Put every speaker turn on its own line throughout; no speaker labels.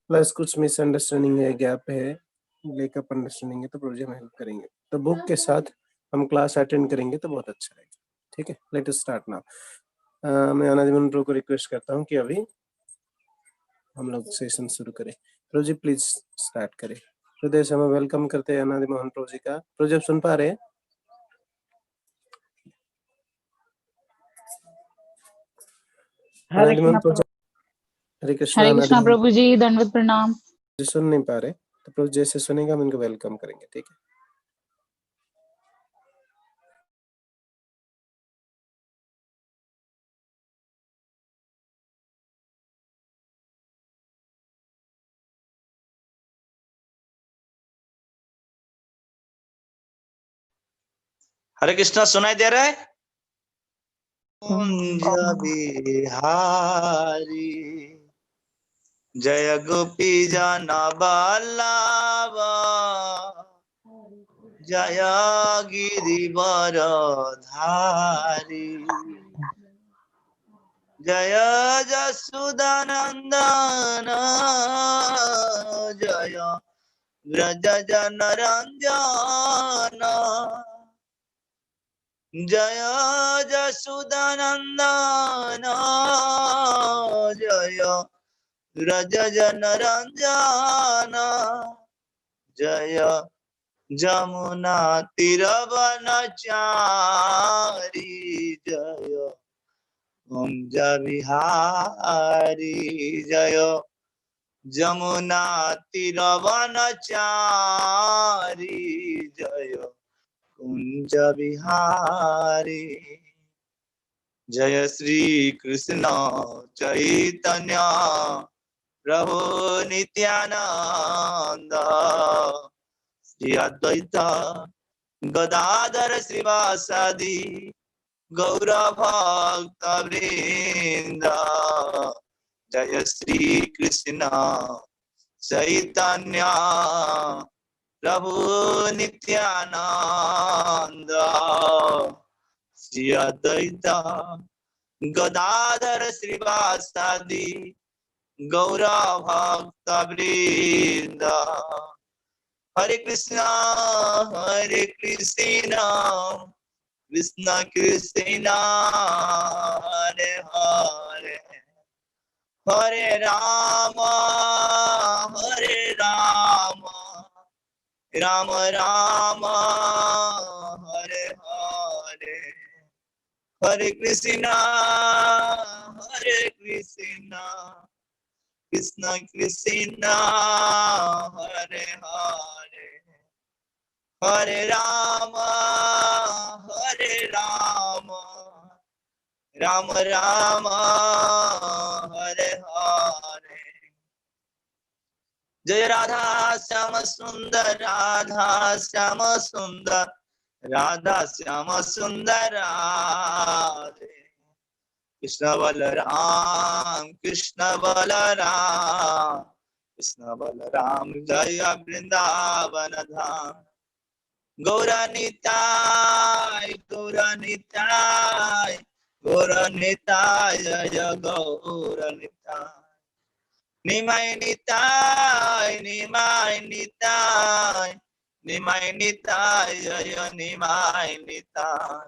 Plus कुछ misunderstanding है, gap है, लेक ऑफ अंडरस्टैंडिंग है, तो प्रभु जी हम हेल्प करेंगे। तो बुक के साथ हम क्लास अटेंड करेंगे तो बहुत अच्छा रहेगा। ठीक है, लेट अस स्टार्ट नाउ। मैं अनादिमन प्रभु को रिक्वेस्ट करता हूँ कि अभी हम लोग सेशन शुरू करें। प्रभु जी प्लीज स्टार्ट करें। हृदय से हम वेलकम करते हैं अनादि मोहन प्रभु जी का। प्रभु जी आप सुन पा रहे हैं?
हरे
अनादि मोहन प्रभु जी, हरे कृष्णा। अनादि
कृष्णा
मोहन
प्रभु जी, दंडवत प्रणाम।
जी सुन नहीं पा रहे, तो प्रभु जैसे सुनेगा हम इनको वेलकम करेंगे। ठीक है,
हरे कृष्णा सुनाई दे रहा है? बिहारी जय गोपी जाना बालावा जय गिरिवर धारी जय जसुदानंदन जय व्रज जन रंजन जय जसुदानंदन जय व्रज जन रंजन जय जमुना तीरवनचारी जय कुंज विहारी जय जमुना तीरवनचारी जय कुंज विहारी जय श्री कृष्ण चैतन्य प्रभु नित्यानंद श्री अद्वैत गदाधर श्रीवासादि गौर भक्त वृंद जय श्री कृष्ण चैतन्य प्रभु नित्यानंद श्री अद्वैत गदाधर श्रीवासादि गौर भक्त वृंद हरे कृष्णा कृष्ण कृष्ण हरे हरे हरे राम राम राम हरे हरे हरे कृष्णा कृष्ण कृष्ण हरे हरे हरे राम राम राम हरे हरे जय राधा श्याम सुंदर राधा श्याम सुंदर राधा श्याम सुंदर राधे कृष्ण बलराम कृष्ण बलराम जय वृंदावन धाम गौरा निताय जय गौर निताय निमाय निताय जय निमाय निताय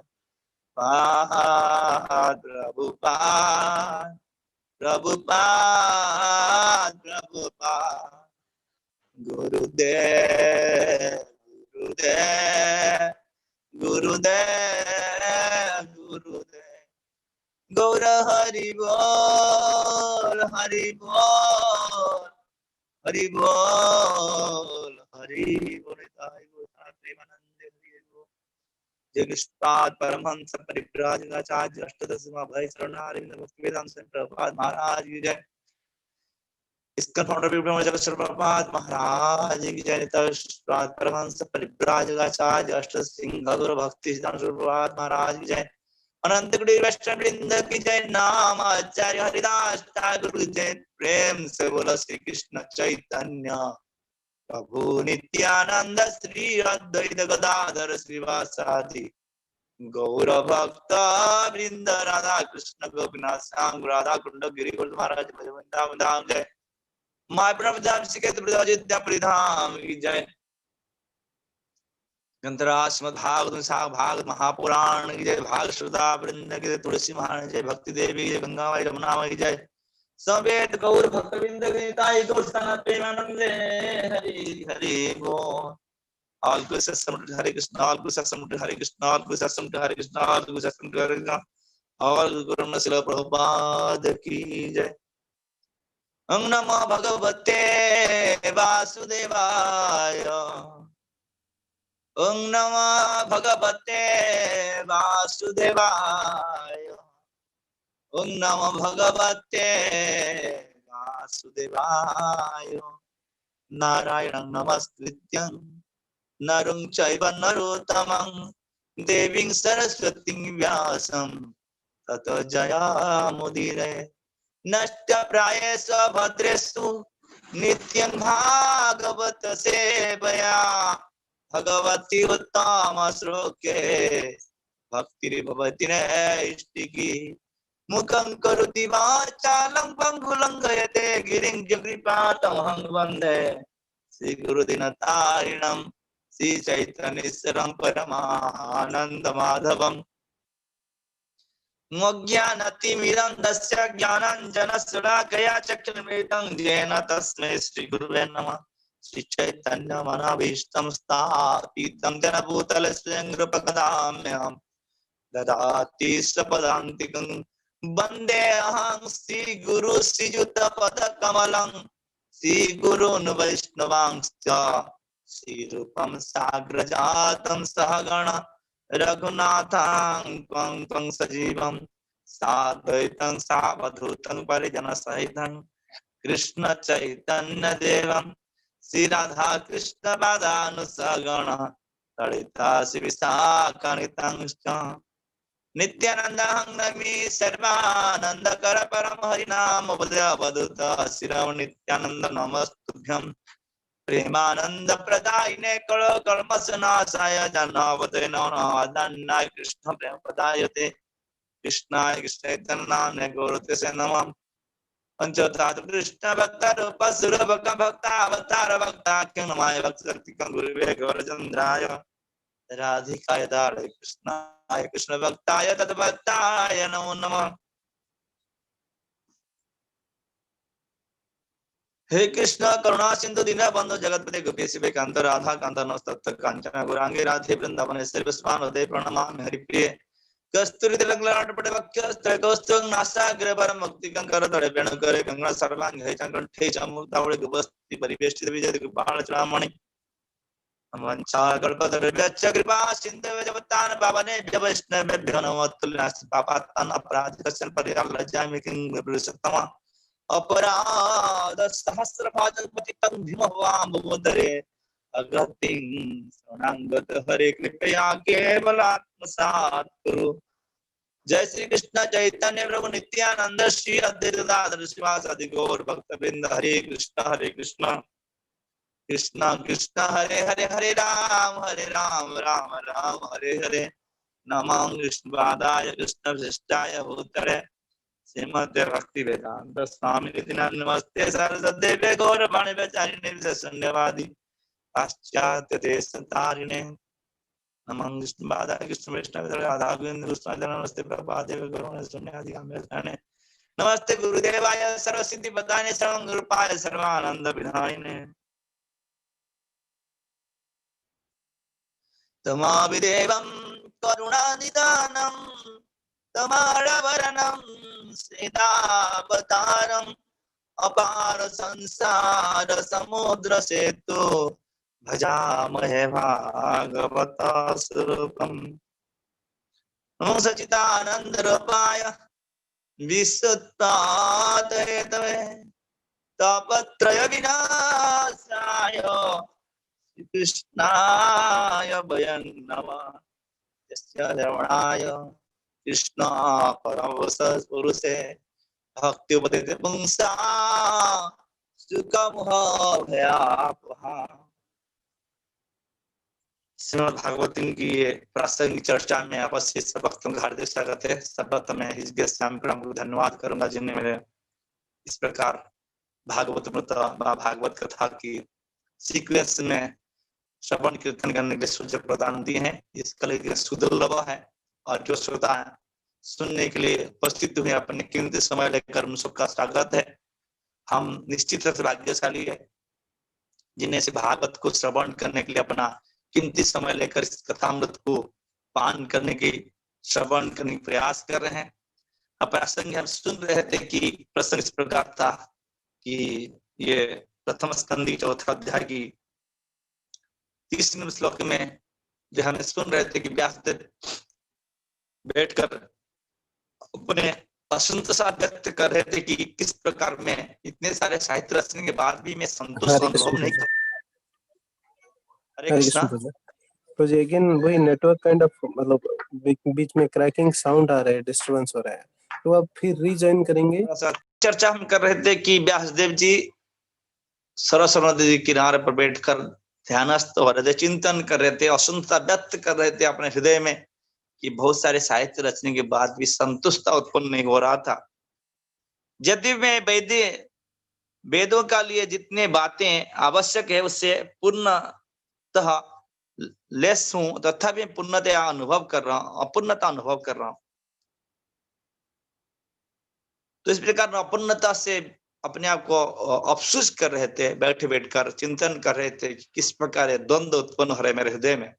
प्रभुपाद गुरुदेव गौर हरि बोल जय कृष्णात परमहंस परिव्राजकाचार्य अष्टदशमा भय शरणारविंद मुक्ति वेदांत प्रभुपाद महाराज की जय। इसका फाउंडर जगत प्रभुपाद महाराज की जय। नितात परमहंस परिव्राजकाचार्य अष्ट सिंह गुरु भक्ति सिद्धांत प्रभुपाद महाराज की जय। अनंत गुड़ी वैष्णव वृंद की जय। नाम आचार्य हरिदास ठाकुर की जय। प्रेम से बोला श्री कृष्ण चैतन्य प्रभु नित्यानंद श्री अद्वैत गदाधर श्रीवासादि गौर भक्त वृंद राधा कृष्ण गोपीनाथ श्याम राधा कुंड गिरी गोविंद महाराज वृंदावन धाम जय। माय ब्रह्मजाम सिकेत ब्रजाजित्या परिधाम की जय। ग्रंथराज भागवत महापुराण की जय। भाग श्रद्धा वृंद की जय। तुलसी महारानी जय। भक्ति देवी जय। गंगा माई रमना माई जय। समेत गौर भक्तविंद की ताई तुलसीनाथ प्रेमानंदे हरि हरि बोल। All good system to Hare Krishna, all good system to Hare Krishna, all good system to Hare Krishna, all good system to Hare Krishna, all Guru Srila Prabhupada ki jai. Om Namo Bhagavate Vasudevaya. Om Namo Bhagavate Vasudevaya. Om Namo Bhagavate Vasudevaya. Narayanam Namaskrityam Narung Chaiva Narottamam Deving Saraswating Vyasam Tato Jaya Mudire Nastya Prayesa Bhadresu Nityam Bhagavata Sevaya Bhagavati Uttama Sroke Bhakti Bhavati Ishtiki Mukam Karuti Vachalam Pangulangayate Giring Jagripatam Hang Vande Sri Guru Dinatarinam Sri Chaitanya Paramananda Madhavam Mogyanati Mirandasya Gyananjana Sudakaya Chakramritam Jena Tasme Sri Guruve Namah Sri Chaitanya Manabhishtam Sthapitam Jana Bhutala Sringrupakadamyam Dadati Sapadantikam Bande Aham Sri Guru Sri Yuta Pada Kamalam Sri Guru Vaishnavangscha Sri Rupam Sagrajatam Sahagana Raghunathang Twang Twang Sajivam Sadvaitam Savadhutam Parijana Sahitam Krishna Chaitanya Devam Sri Radha Krishna Padanusagana Talita Sivisakanitam Nityananda Nami Sarvananda Kara Param Harinam Vaduta Sirav Nityananda Namastubhyam Premananda Pradayine Kala Karmasanasaya Janavate Nana Adanna Krishna Premadayate Krishna Krishna Gurute Senamam Panchatat Krishna Bhakta Rupa Sura Bhakta Bhakta Avatara Bhakta Kanamaya Bhakti Kangurve Gaurajandraya Radhikaya Dara Krishna Krishna Bhaktaya Tadbhaktaya Namo Namah. He Krishna Karuna Sindhu Dina Bandhu Jagatpate Gopesi Bekanta Radha Kanta Nastatta Kanchana Gurangi Radhe Vrindavane Sarvasvana De Pranamami Hari Priye Kasturi Tilangla Pade Vakya Strakostung Nasa Grabaram Mukti Kankara Tade Venukare Ganga Sarvang Hechankan Tejamu Tavade Gubasti Pariveshti Vijay Gupala Chramani Amancha Kalpata Vyacha Kripa Sindhu Vajavatan Babane Vaishnava Bhyanavatul Papatan Aparadikasan Pariyal Rajami King Viprisatama Aparada Sahasra Patitam Bhimavam Bodare Agating Sonangat Hare Kripaya Kevalatma Satguru Jai Sri Krishna Chaitanya Prabhu Nityananda Shri Advaita Dadar Srivasadi Gaur Bhakta Vrinda Hare Krishna Krishna Krishna Hare Hare Hare Ram Ram Ram Hare Hare Namam Vishnu Padaya Krishna Vishtaya Bhutare Srimate Bhakti Vedanta Swami Nityananda Namaste Saraswate Gaura Bani Vacharine Visasanyavadi Paschatya Desatarine Namam Vishnu Padaya Krishna Vishtaya Radha Govinda Krishna Namaste Prabhupada Gaurana Sunyadi Amritane Namaste Gurudevaya Sarvasiddhi Padane Sarvam Gurupaya Sarvananda Vidhaine Tamavidevam Karunanidanam Tamaravaranam Sridavataram Apara Sansara Samudra Setu Bhajamahe Bhagavata Surupam Namo Sachidananda Rupaya Visuddha Hetave Tapatraya Vinasaya Krishnaya Bhayan Nama Yasya Ravanaya Krishna Paravasa Puruse Bhakti Upatite Pungsa Sukha Bhayapaha Shrimad Bhagavatam की प्रासंगिक चर्चा में उपस्थित सब भक्तों का हार्दिक स्वागत है। सर्वप्रथम मैं इस स्वामी प्रभु को धन्यवाद करूंगा जिन्हें मेरे इस प्रकार भागवत भागवत कथा की सीक्वेंस में श्रवण कीर्तन करने के सुযোগ प्रदान दिए हैं। इसका लेकिन सुदुर्लभ है और जो श्रोता सुनने के लिए उपस्थित हुए अपने कीमती समय लेकर उन सबका स्वागत है। हम निश्चित रूप से भाग्यशाली है जिन्हें से भागवत को श्रवण करने के लिए अपना कीमती समय लेकर इस कथामृत को पान करने की श्रवण करने की प्रयास कर रहे हैं। प्रसंग हम सुन रहे थे कि प्रसंग इस प्रकार था कि ये प्रथम स्कंद चौथा अध्याय की 30वें श्लोक में जो हमें सुन रहे थे कि व्यासदेव बैठकर अपने असंतोषा व्यक्त कर रहे थे कि किस प्रकार में इतने सारे साहित्य रचने के बाद भी मैं संतोष
हरे
अनुभव
कृष्ण
नहीं
प्रभु,
कर। हरे
हरे
कृष्णा।
कृष्ण प्रभु। तो जी अगेन वही नेटवर्क काइंड ऑफ मतलब बीच में क्रैकिंग साउंड आ रहा है, डिस्टरबेंस हो रहा है, तो आप फिर रीजॉइन करेंगे।
चर्चा हम कर रहे थे कि व्यासदेव जी सरस्वती नदी किनारे पर बैठकर ध्यानस्थ और हृदय चिंतन कर रहे थे, असंतोषता व्यक्त कर रहे थे अपने हृदय में कि बहुत सारे साहित्य रचने के बाद भी संतुष्टता उत्पन्न नहीं हो रहा था। यदि मैं वेदों का लिए जितने बातें आवश्यक है उससे पूर्णतः लेस हूं, तथापि पूर्णतया अनुभव कर रहा हूं, अपूर्णता अनुभव कर रहा हूं। तो इस प्रकार अपूर्णता से अपने आप को अफसोस कर रहे थे, बैठे बैठकर चिंतन कर रहे थे कि किस प्रकार द्वंद्व उत्पन्न हो रहे मेरे हृदय में,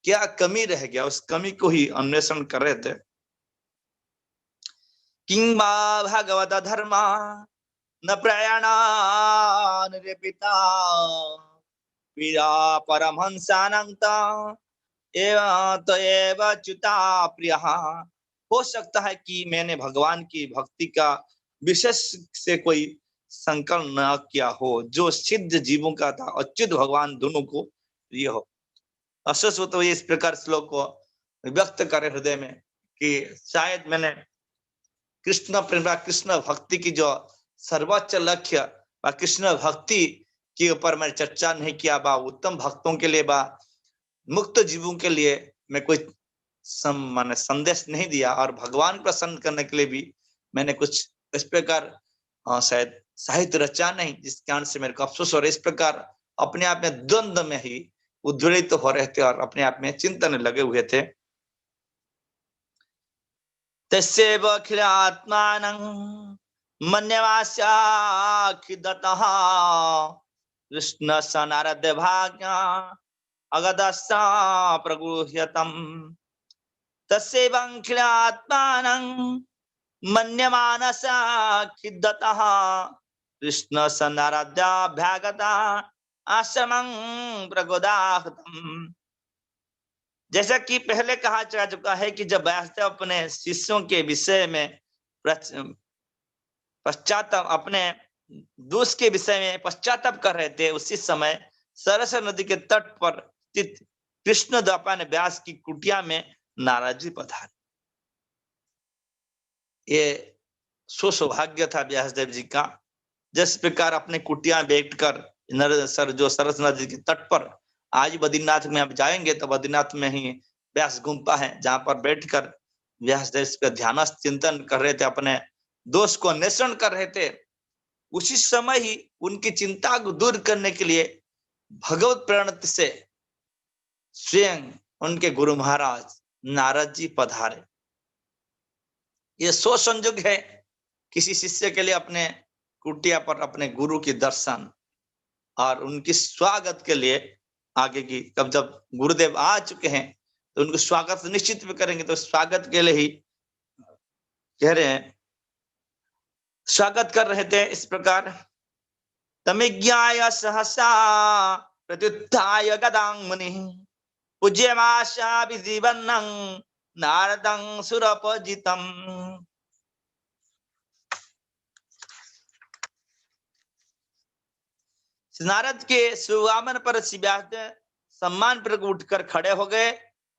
क्या कमी रह गया, उस कमी को ही अन्वेषण कर रहे थे। किंबा भगवत धर्मा न प्रयाणान पिता पीरा परमहंसानंत एवं तो एवं च्युता प्रिय। हो सकता है कि मैंने भगवान की भक्ति का विशेष से कोई संकल्प न किया हो जो सिद्ध जीवों का था, अच्युत भगवान दोनों को प्रिय हो। अशुष तो ये इस प्रकार श्लोक को व्यक्त करे हृदय में कि शायद मैंने कृष्ण प्रेम, कृष्ण भक्ति की जो सर्वोच्च लक्ष्य व कृष्ण भक्ति के ऊपर मैं चर्चा नहीं किया, बा उत्तम भक्तों के लिए बा मुक्त जीवों के लिए मैं कोई माने संदेश नहीं दिया, और भगवान को प्रसन्न करने के लिए भी मैंने कुछ इस प्रकार शायद साहित्य रचा नहीं, जिस कारण से मेरे को अफसोस हो रहा है। इस प्रकार अपने आप में द्वंद्व में ही उद्वेलित हो रहे थे और अपने आप में चिंतन लगे हुए थे। तस्यैव अखिलात्मानं मन्यवास्याखिदतः कृष्ण सनारद भाग्या अगदस्सा प्रगुह्यतम्। तस्यैव अखिलात्मानं मन्यमानसाखिदतः कृष्ण सनारद्याभ्यागता आश्रमं प्रगोदाहतम्। जैसा कि पहले कहा जा चुका है कि जब व्यासदेव अपने शिष्यों के विषय में पश्चाताप, अपने दोष के विषय में पश्चाताप कर रहे थे, उसी समय सरस्वती नदी के तट पर स्थित कृष्ण द्वापर ने व्यास की कुटिया में नारद जी पधारे। ये सौभाग्य था व्यासदेव जी का, जिस प्रकार अपने कुटिया बैठकर जो सरस्वती नदी के तट पर, आज बद्रीनाथ में आप जाएंगे तो बद्रीनाथ में ही व्यास गुम्फा है, जहां पर बैठकर व्यासदेव पर ध्यानस्थ चिंतन कर रहे थे, अपने दोष को अन्वेषण कर रहे थे। उसी समय ही उनकी चिंता को दूर करने के लिए भगवत प्रणति से स्वयं उनके गुरु महाराज नारद जी पधारे। ये सो संयोग है किसी शिष्य के लिए अपने कुटिया पर अपने गुरु की दर्शन और उनकी स्वागत के लिए आगे की, कब जब गुरुदेव आ चुके हैं तो उनको स्वागत निश्चित भी करेंगे, तो स्वागत के लिए ही कह रहे हैं, स्वागत कर रहे थे इस प्रकार। तमिज्ञाय सहसा प्रत्युत्थाय गदां मुनि पूज्यमाशा विजीवन्नं नारदं सुरपजितम्। नारद के सुआगमन पर व्यासदेव सम्मान पूर्वक उठकर खड़े हो गए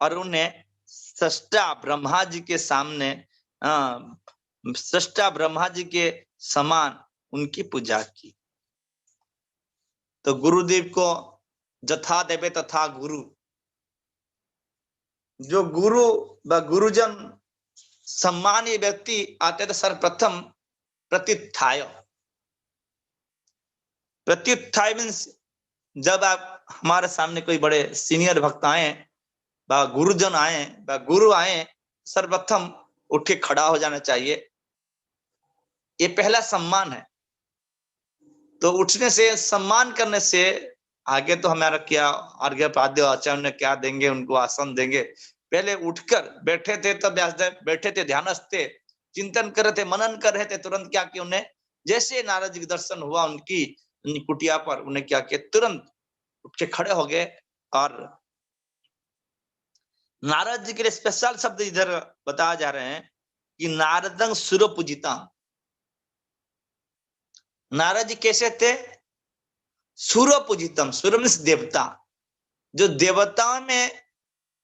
और उन्हें सृष्टा ब्रह्मा जी के सामने सृष्टा ब्रह्मा जी के समान उनकी पूजा की। तो गुरुदेव को जथा देवे तथा गुरु, जो गुरु व गुरुजन सम्मानीय व्यक्ति आते थे सर्वप्रथम प्रत्युत्थाय, प्रत्युत्थाय मीन्स जब आप हमारे सामने कोई बड़े सीनियर भक्त आए व गुरुजन आए व गुरु आए, सर्वप्रथम उठ के खड़ा हो जाना चाहिए। ये पहला सम्मान है। तो उठने से, सम्मान करने से आगे तो हमारा क्या अर्घ्य पाद्य आचार्य क्या देंगे, उनको आसन देंगे। पहले उठकर बैठे थे, तब व्यासदेव बैठे थे, ध्यानस्थ थे, चिंतन कर रहे थे, मनन कर रहे थे। तुरंत क्या किया उन्हें, जैसे नारद जी के दर्शन हुआ उनकी कुटिया पर, उन्हें क्या किया, तुरंत उठ के खड़े हो गए। और नारद जी के लिए स्पेशल शब्द इधर बताया जा रहे हैं कि नारदं सुर पूजिता। नारद जी कैसे थे, सुर पूजितम, सुर मीन्स देवता, जो देवताओं में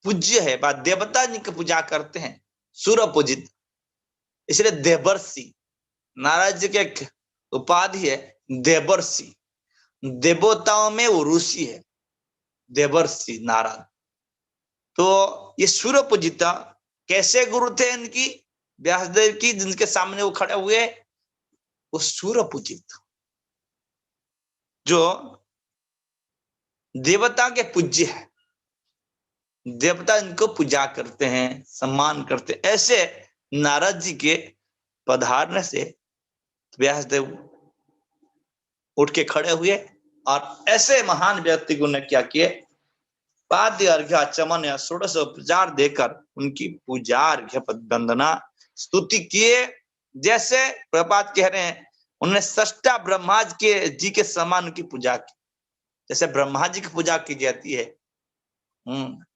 पूज्य है, बात देवता जी की पूजा करते हैं, सुर पूजित, इसलिए देवर्षि। नारद जी की एक उपाधि है देवर्षि, देवताओं में वो ऋषि है, देवर्षि नारद। तो ये सुर पूजिता कैसे गुरु थे इनकी, व्यासदेव की, जिनके सामने वो खड़े हुए, वो सुर पूजित, जो देवता के पूज्य है, देवता इनको पूजा करते हैं, सम्मान करते हैं। ऐसे नारद जी के पधारने से व्यासदेव उठ के खड़े हुए और ऐसे महान व्यक्ति को ने क्या किए, पाद्य अर्घ्य चमन या षोडश उपचार देकर उनकी पूजा, अर्घ्य वंदना, स्तुति किए। जैसे प्रभुपाद कह रहे हैं, उन्होंने सष्टा ब्रह्मा जी के समान की पूजा की। जैसे ब्रह्मा जी की पूजा की जाती है,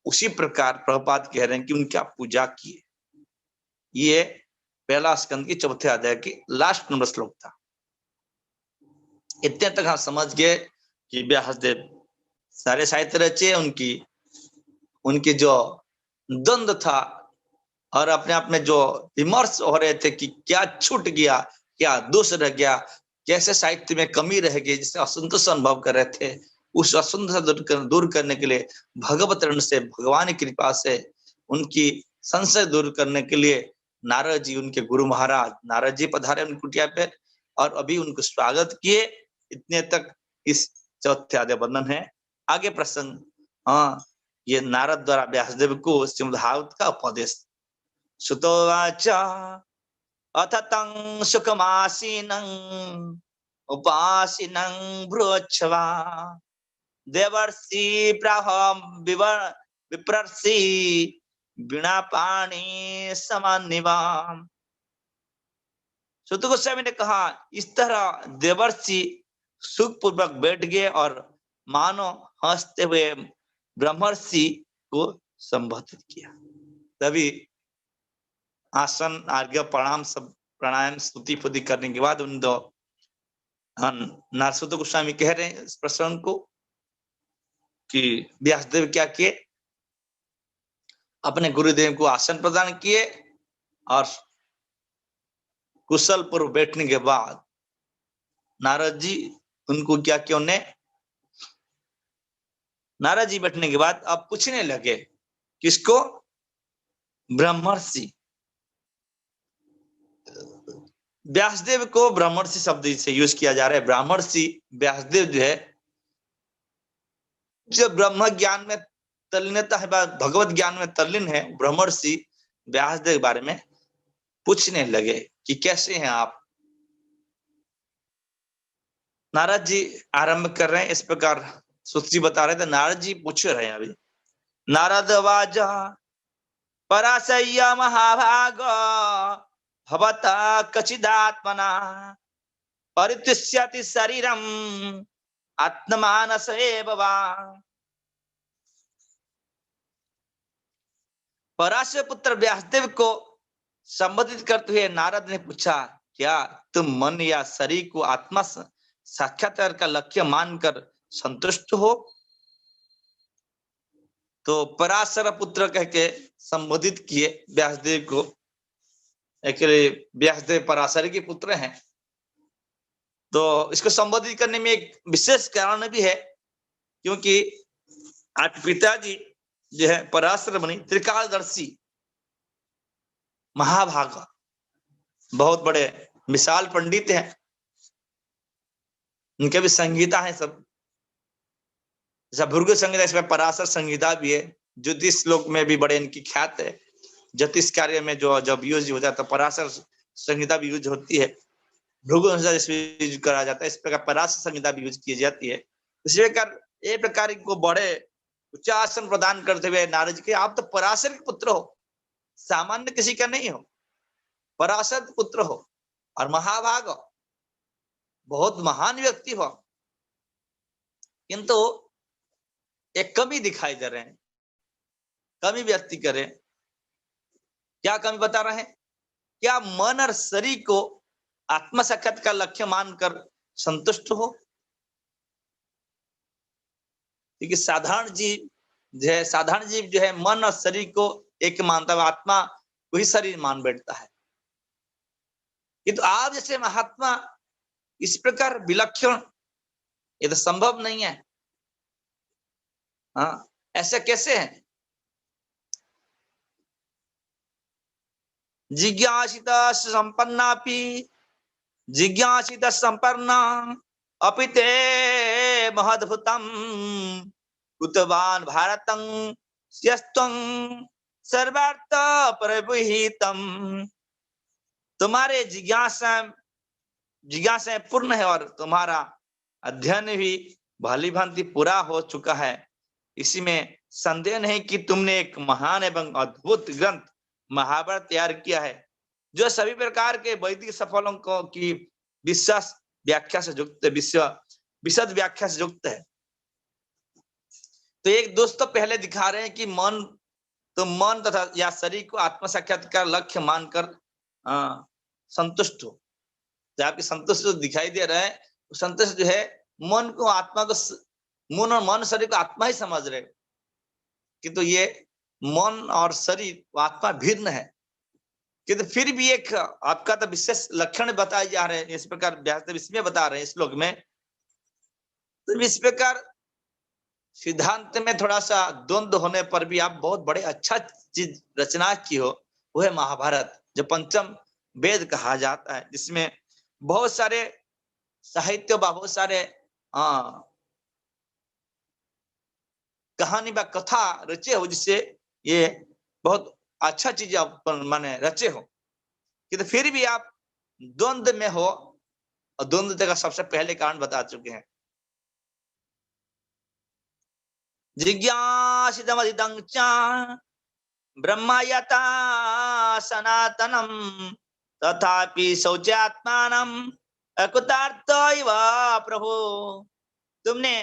उसी प्रकार प्रभुपाद कह रहे हैं कि उनका पूजा किए। ये पहला स्कंद की चौथे अध्याय की लास्ट नंबर श्लोक था। इतने तक हम समझ गए कि व्यासदेव सारे साहित्य रचे, उनकी जो द्वंद्व था और अपने आप में जो विमर्श हो रहे थे कि क्या छूट गया, क्या दोष रह गया, कैसे साहित्य में कमी रह गई, जिससे असंतोष अनुभव कर रहे थे, उस असंतोष दूर करने के लिए भगवत रण से, भगवान की कृपा से उनकी संशय दूर करने के लिए नारद जी, उनके गुरु महाराज नारद जी पधारे उनकी कुटिया पे और अभी उनको स्वागत किए। इतने तक इस चौथे अध्याय वर्णन है। आगे प्रसंग, ये नारद द्वारा व्यासदेव को श्रीमद्भागवत का उपदेश। सुतोवाच अथ तं सुखमासीनं उपासीनं भ्रुवच्छवा देवर्षि प्राह विप्रर्षि वीणापाणि समान्निवाम। सुत गोस्वामी ने कहा, इस तरह देवर्षि सुख पूर्वक बैठ गए और मानो हंसते हुए ब्रह्मर्षि को संबोधित किया। तभी आसन, आज्ञा, प्रणाम, सब प्राणायाम, स्तुति फुति करने के बाद उन दो नारद गोस्वामी कह रहे हैं इस प्रसंग को कि व्यासदेव क्या किए, अपने गुरुदेव को आसन प्रदान किए और कुशल पूर्व बैठने के बाद नारद जी उनको क्या किया, उन्हें नारद जी बैठने के बाद अब पूछने लगे, किसको, ब्रह्मर्षि। व्यासदेव को ब्रह्मर्षि शब्द से यूज किया जा रहा है। ब्रह्मर्षि व्यासदेव जो है, जो ब्रह्म ज्ञान में तल्लीनता है, भगवत ज्ञान में तल्लीन है, ब्रह्मर्षि व्यासदेव के बारे में पूछने लगे कि कैसे हैं आप। नारद जी आरंभ कर रहे हैं इस प्रकार, सुत जी बता रहे थे, नारद जी पूछ रहे हैं अभी। नारद वाजा पराशय्य महाभाग भवता कचिदात्मना परितुष्यति शरीरम आत्ममानस एव वा। पराशर पुत्र व्यासदेव को संबोधित करते हुए नारद ने पूछा, क्या तुम मन या शरीर को आत्मा साक्षात्कार का लक्ष्य मानकर संतुष्ट हो? तो पराशर पुत्र कह के संबोधित किए व्यासदेव को। एक्चुअली व्यासदेव पराशर के पुत्र हैं, तो इसको संबोधित करने में एक विशेष कारण भी है, क्योंकि आज पिताजी जो है पराशर मुनि त्रिकालदर्शी महाभागा, बहुत बड़े विशाल पंडित हैं। उनके भी संहिता है सब, जैसा भृगु संहिता, इसमें पराशर संहिता भी है। ज्योतिष श्लोक में भी बड़े इनकी ख्यात है। ज्योतिष कार्य में जो जब यूज हो जाता है पराशर संहिता भी यूज होती है, भृगु संहिता इसमें यूज करा जाता है, इस प्रकार पराशर संहिता भी यूज की जाती है। इसी प्रकार एक प्रकार को बड़े उच्च आसन प्रदान करते हुए नारद जी के, आप तो पराशर के पुत्र हो, सामान्य किसी का नहीं हो, पराशर के पुत्र हो और महाभाग हो, बहुत महान व्यक्ति हो, किंतु एक कमी दिखाई दे रहे हैं। कमी व्यक्ति करें, क्या कमी बता रहे हैं? क्या मन और शरीर को आत्म साक्षात का लक्ष्य मानकर संतुष्ट हो? क्योंकि साधारण जीव जो है मन और शरीर को एक मानता है, आत्मा वही शरीर मान बैठता है। किंतु आप जैसे महात्मा इस प्रकार विलक्षण, ये तो संभव नहीं है। हाँ, ऐसे कैसे है? जिज्ञासित संपन्नापि जिज्ञासित संपन्ना अपि ते महद्भुतम कुतवान भारतं स्यस्त्वं सर्वार्थ प्रविहितम। तुम्हारे जिज्ञासा पूर्ण है और तुम्हारा अध्ययन भी भली भांति पूरा हो चुका है। इसी में संदेह नहीं कि तुमने एक महान एवं अद्भुत ग्रंथ महाभारत तैयार किया है, जो सभी प्रकार के वैदिक सफलों को की विश्वास व्याख्या से युक्त, विशद व्याख्या से युक्त है। तो एक दोस्त तो पहले दिखा रहे हैं कि मन तथा या शरीर को आत्म साक्षात्कार लक्ष्य मानकर संतुष्ट हो। जो आपकी संतुष्ट दिखाई दे रहा है, संतुष्ट जो है मन को, आत्मा को, मन और मन शरीर को आत्मा ही समझ रहे, किंतु ये मन और शरीर आत्मा भिन्न है। किंतु फिर भी एक आपका तो विशेष लक्षण बताए जा रहे हैं, इस प्रकार व्यास इसमें बता रहे हैं इस श्लोक में। तो इस प्रकार सिद्धांत में थोड़ा सा द्वंद्व होने पर भी आप बहुत बड़े अच्छा चीज रचना की हो, वो है महाभारत, जो पंचम वेद कहा जाता है, जिसमें बहुत सारे साहित्य, बहुत सारे कहानी व कथा रचे हो, जिससे ये बहुत अच्छा चीज माने रचे हो। कि तो फिर भी आप द्वंद्व में हो, और द्वंद्व का सबसे पहले कारण बता चुके हैं। जिज्ञासितमधिदं च ब्रह्मयता सनातनम तथापि शौचात्मानम अकुतार्थ इव प्रभु। तुमने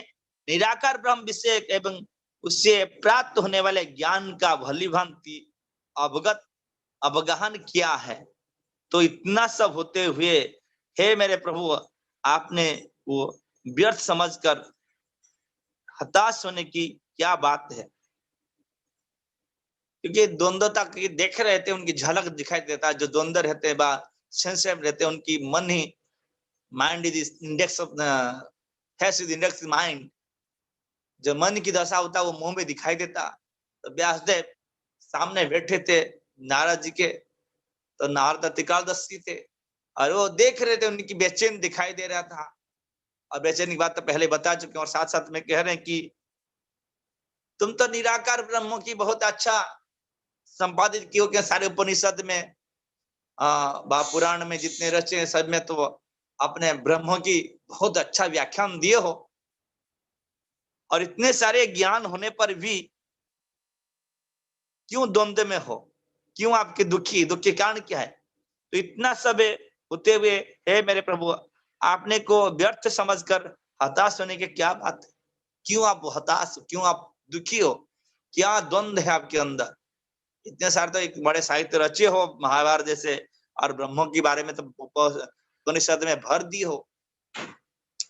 निराकार ब्रह्म विषय एवं उससे प्राप्त होने वाले ज्ञान का भली भांति अवगहन किया है, तो इतना सब होते हुए हे मेरे प्रभु, आपने वो व्यर्थ समझकर हताश होने की क्या बात है? क्योंकि द्वंद्वता की देख रहे थे, उनकी झलक दिखाई देता है। जो द्वंद्व रहते हैं, सेंसिटिव रहते हैं, उनकी मन ही, mind is index of index mind, जो मन की दशा होता है वो मुंह में दिखाई देता। तो व्यासदेव सामने बैठे थे नारद जी के, तो नारद त्रिकालदर्शी थे और वो देख रहे थे, उनकी बेचैन दिखाई दे रहा था। और बेचैनी की बात तो पहले बता चुके हैं, और साथ साथ में कह रहे हैं कि तुम तो निराकार ब्रह्म की बहुत अच्छा संपादित किए हो, सारे उपनिषद में पुराण में जितने रचे हैं सब में तो अपने ब्रह्म की बहुत अच्छा व्याख्यान दिए हो। और इतने सारे ज्ञान होने पर भी क्यों द्वंद्व में हो? क्यों आपके दुखी कारण क्या है? तो इतना सब होते हुए हे मेरे प्रभु, आपने को व्यर्थ समझकर हताश होने की क्या बात है? क्यों आप हताश, क्यों आप दुखी हो? क्या द्वंद्व है आपके अंदर? इतने सारे तो एक बड़े साहित्य रचे हो महाभारत जैसे, और ब्रह्म के बारे में तो उपनिषद में भर दी हो,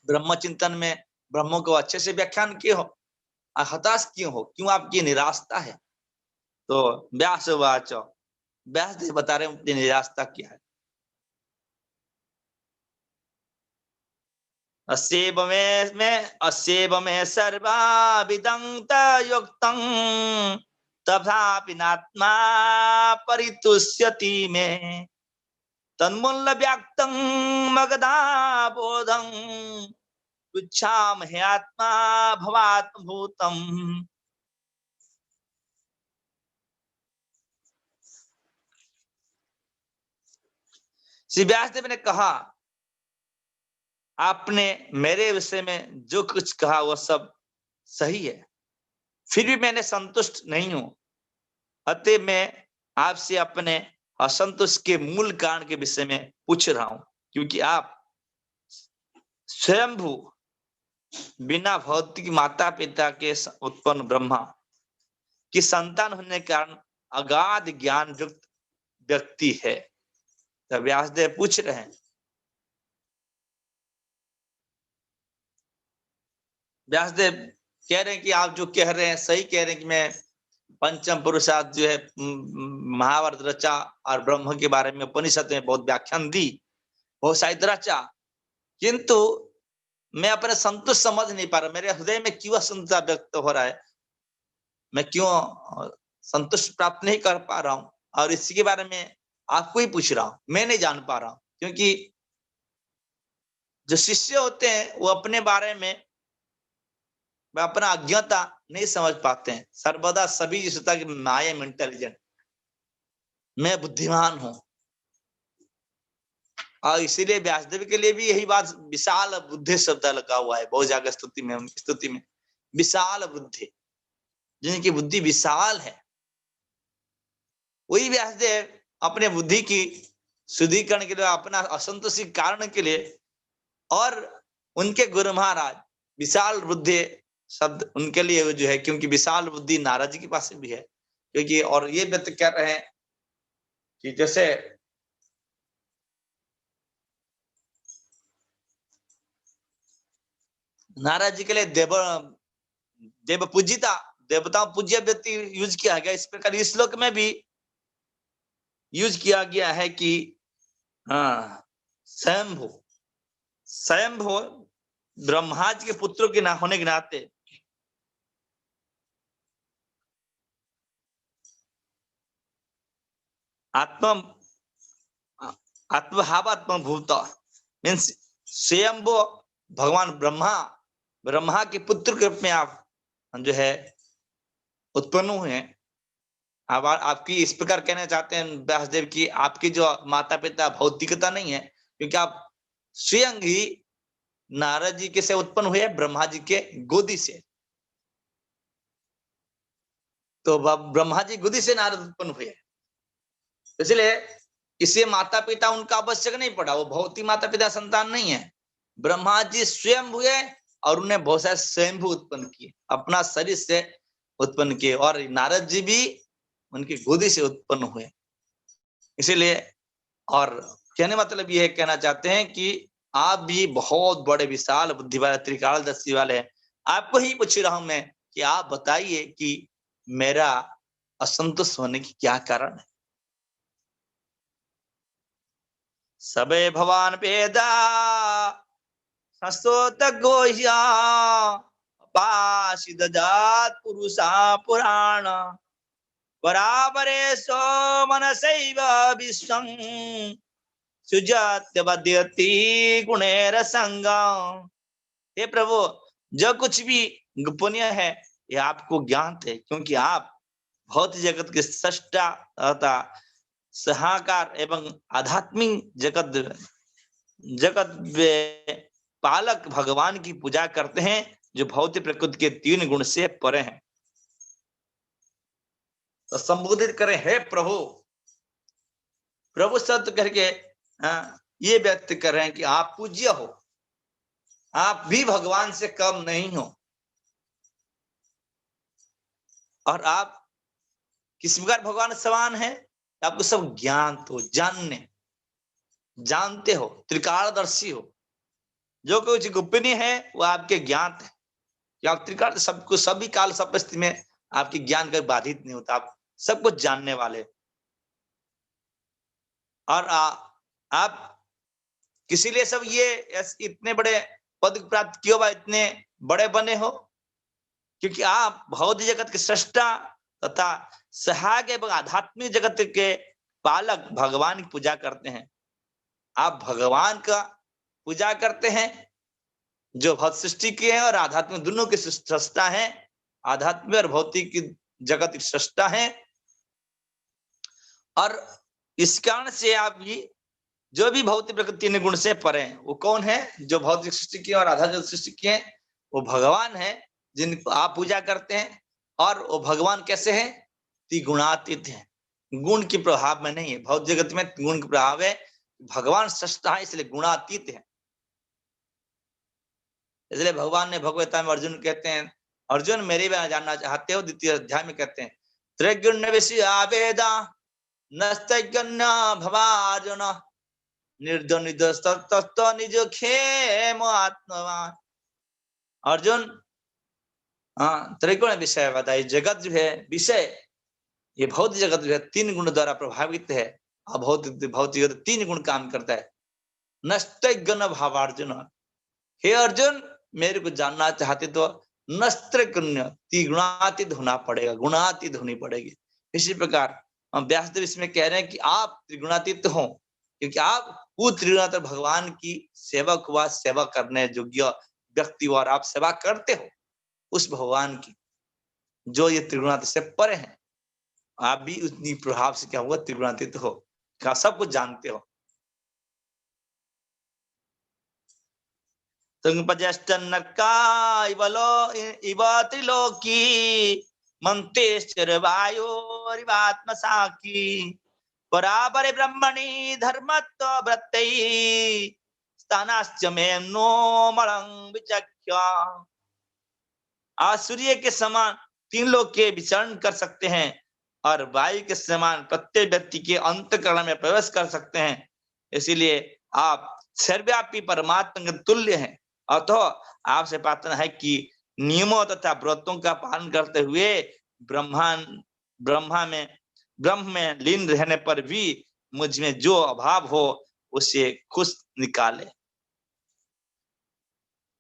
ब्रह्म चिंतन में ब्रह्म को अच्छे से व्याख्यान किए हो, हताश क्यों हो? क्यों आपकी निराशता है? तो व्यासवाच, व्यास जी बता रहे हैं उनकी निराशता क्या है। अस्येव में सर्वाविदं युक्तं तथापि नात्मा परितुष्यति मे तन्मूल्य व्याक्तं मगधा बोधं पृच्छामहे आत्मा भवात्मभूतम्। श्री व्यासदेव ने कहा, आपने मेरे विषय में जो कुछ कहा वह सब सही है, फिर भी मैंने संतुष्ट नहीं हूं। अतः मैं आपसे अपने असंतोष के मूल कारण के विषय में पूछ रहा हूं, क्योंकि आप स्वयंभू बिना भौतिक माता पिता के उत्पन्न ब्रह्मा की संतान होने के कारण अगाध ज्ञान युक्त व्यक्ति है। तो व्यासदेव पूछ रहे हैं, व्यासदेव कह रहे हैं कि आप जो कह रहे हैं सही कह रहे हैं कि मैं पंचम पुरुषार्थ जो है महाभारत रचा और ब्रह्म के बारे में उपनिषद में बहुत व्याख्यान दी, बहुत साहित्य रचा, किंतु मैं अपने संतोष समझ नहीं पा रहा। मेरे हृदय में क्यों असंतोष व्यक्त हो रहा है, मैं क्यों संतोष प्राप्त नहीं कर पा रहा हूं, और इसी के बारे में आपको ही पूछ रहा हूं। मैं नहीं जान पा रहा हूं, क्योंकि जो शिष्य होते हैं वो अपने बारे में अपना अज्ञता नहीं समझ पाते हैं। सर्वदा सभी सोचता कि आई एम इंटेलिजेंट, मैं बुद्धिमान हूं, और इसीलिए व्यासदेव के लिए भी यही बात विशाल बुद्धि शब्द लगा हुआ है। बहुत जगह स्तुति में विशाल बुद्धि, जिनकी बुद्धि विशाल है, वही व्यासदेव अपने बुद्धि की शुद्धिकरण के लिए, अपना असंतोषी कारण के लिए, और उनके गुरु महाराज विशाल बुद्धि शब्द उनके लिए जो है, क्योंकि विशाल बुद्धि नारद जी के पास भी है। क्योंकि और ये व्यक्त कर रहे हैं कि जैसे नारद जी के लिए देव पूजिता, देवताओं पूज्य व्यक्ति यूज किया गया। इस प्रकार इस श्लोक में भी यूज किया गया है कि स्वयंभू, स्वयंभू ब्रह्मा जी के पुत्रों के होने के नाते आत्मभावात्म भूत मीन्स स्वयंभू भगवान ब्रह्मा के पुत्र के रूप में आप जो है उत्पन्न हुए हैं। अब आपकी इस प्रकार कहना चाहते हैं व्यासदेव की आपकी जो माता पिता भौतिकता नहीं है, क्योंकि आप स्वयं ही नारद जी के से उत्पन्न हुए, ब्रह्मा जी के गोदी से। तो ब्रह्मा जी गोदी से नारद उत्पन्न हुए, इसलिए इसे माता पिता उनका आवश्यक नहीं पड़ा। वो भौतिक माता पिता संतान नहीं है, ब्रह्मा जी स्वयं हुए और उन्हें बहुत सारे स्वयंभू उत्पन्न किए, अपना शरीर से उत्पन्न किए, और नारद जी भी उनकी गोदी से उत्पन्न हुए। इसीलिए और कहने मतलब ये कहना चाहते हैं कि आप भी बहुत बड़े विशाल बुद्धि वाले त्रिकालदर्शी वाले हैं। आपको ही पूछ रहा हूं मैं कि आप बताइए कि मेरा असंतुष्ट होने की क्या कारण है। सबे भवान वेदा संस्तोत गोह्या पाशिद जात पुरुषा पुराण बराबरे सो मनसैव विश्वं सुजात्यवद्यति गुणेर संगम। हे प्रभु, जो कुछ भी गोपनीय है ये आपको ज्ञात है, क्योंकि आप भौतिक जगत के सृष्टा तथा सहाकार एवं आध्यात्मिक जगत पालक भगवान की पूजा करते हैं, जो भौतिक प्रकृति के 3 गुण से परे हैं। तो संबोधित करें, हे प्रभु, प्रभु शब्द करके ये व्यक्त कर रहे हैं कि आप पूज्य हो, आप भी भगवान से कम नहीं हो, और आप किस प्रकार भगवान समान है, आपको सब ज्ञान तो जानते हो, त्रिकालदर्शी हो। जो कुछ गोपनीय है वो आपके ज्ञात है, कि आप त्रिकाल सबको सभी काल सब स्थिति में आपके ज्ञान का बाधित नहीं होता, आप सब कुछ जानने वाले। और आप किसी लिए सब ये इतने बड़े पद प्राप्त किए हुआ, इतने बड़े बने हो, क्योंकि आप भौतिक जगत के सृष्टा तथा सहायक एवं आध्यात्मिक जगत के पालक भगवान की पूजा करते हैं। आप भगवान का पूजा करते हैं, जो भौतिक सृष्टि के हैं और आध्यात्मिक दोनों की सृष्टा है, आध्यात्मिक और भौतिक की जगत की सृष्टा है। और इस कारण से आप भी जो भी भौतिक प्रकृति तीन गुण से परे हैं, वो कौन है? जो भौतिक सृष्टि की और आध्यात्मिक सृष्टि की है, वो भगवान है जिनको आप पूजा करते हैं। और वो भगवान कैसे हैं? त्रिगुणातीत है, गुण के प्रभाव में नहीं है। भौतिक जगत में गुण के प्रभाव है, भगवान सृष्टा है इसलिए गुणातीत है। इसलिए भगवान ने भगवता में अर्जुन कहते हैं, अर्जुन मेरे बारे में जानना चाहते हो? द्वितीय अध्याय में कहते हैं त्रिगुण विषया वेदा नस्तज्ञ भवार्जुन निर्दो निदस्तत्व निज खेम आत्मवान। अर्जुन, हाँ, त्रिगुण विषय बताइए। जगत जो है विषय, ये भौतिक जगत जो है तीन गुण द्वारा प्रभावित है। भौतिक जगत तीन गुण काम करता है। नस्तज्ञ भावार्जुन, हे अर्जुन मेरे को जानना चाहते तो नस्त्रगुण्य त्रिगुणातीत होना पड़ेगा, गुणातीत होनी पड़ेगी। इसी प्रकार व्यासदेव इसमें कह रहे हैं कि आप त्रिगुणातीत हो, क्योंकि आप वो त्रिगुणातीत भगवान की सेवक हुआ, सेवा करने योग्य व्यक्ति हुआ, और आप सेवा करते हो उस भगवान की जो ये त्रिगुणातीत से परे हैं। आप भी उतनी प्रभाव से क्या हुआ? त्रिगुणातीत हो, क्या सब कुछ जानते हो। बराबर ब्रह्मणि धर्मत्व वृत्तैः स्थानाश्च मेनो मलं विचक्ष्य। आज सूर्य के समान तीन लोक के विचरण कर सकते हैं और वायु के समान प्रत्येक व्यक्ति के अंतःकरण में प्रवेश कर सकते हैं। इसीलिए आप सर्वव्यापी परमात्मा के तुल्य हैं। अतः आपसे प्रार्थना है कि नियमों तथा व्रतों का पालन करते हुए ब्रह्म में लीन रहने पर भी मुझ में जो अभाव हो उसे खुश निकाले।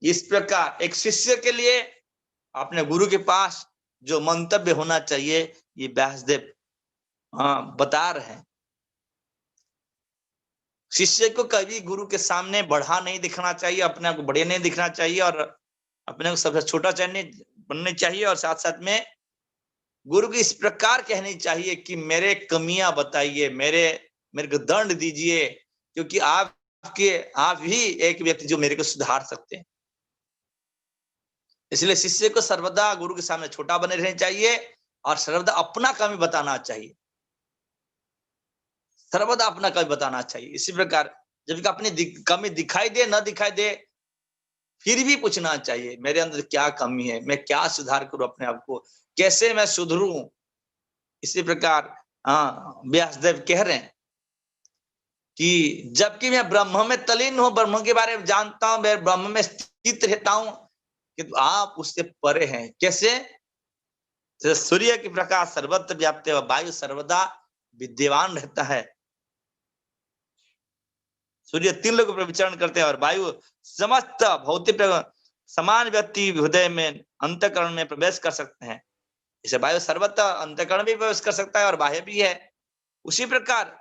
इस प्रकार एक शिष्य के लिए अपने गुरु के पास जो मंतव्य होना चाहिए, ये व्यासदेव बता रहे हैं। शिष्य को कभी गुरु के सामने बढ़ा नहीं दिखना चाहिए, अपने आप को बड़े नहीं दिखना चाहिए, और अपने को सबसे छोटा बनने चाहिए। और साथ साथ में गुरु की इस प्रकार कहनी चाहिए कि मेरे कमियां बताइए, मेरे को दंड दीजिए, क्योंकि आप ही एक व्यक्ति जो मेरे को सुधार सकते हैं। इसलिए शिष्य को सर्वदा गुरु के सामने छोटा बने रहना चाहिए और सर्वदा अपना कमी बताना चाहिए, सर्वदा अपना कमी बताना चाहिए। इसी प्रकार जब अपनी कमी दिखाई दे न दिखाई दे, फिर भी पूछना चाहिए मेरे अंदर क्या कमी है, मैं क्या सुधार करूं, अपने आप को कैसे मैं सुधरूं। इसी प्रकार व्यासदेव कह रहे हैं कि जबकि मैं ब्रह्म में तलीन हूं, ब्रह्म के बारे में जानता हूं, मैं ब्रह्म में स्थित रहता हूं, किंतु आप उससे परे हैं। कैसे? सूर्य के प्रकाश सर्वत्र व्याप्त है, वायु सर्वदा विद्यमान रहता है। सूर्य तीन लोगों पर विचरण करते हैं और वायु समस्त भौतिक समान व्यक्ति हृदय में अंतःकरण में प्रवेश कर सकते हैं। इसे वायु सर्वत्र अंतःकरण भी प्रवेश कर सकता है और बाह्य भी है। उसी प्रकार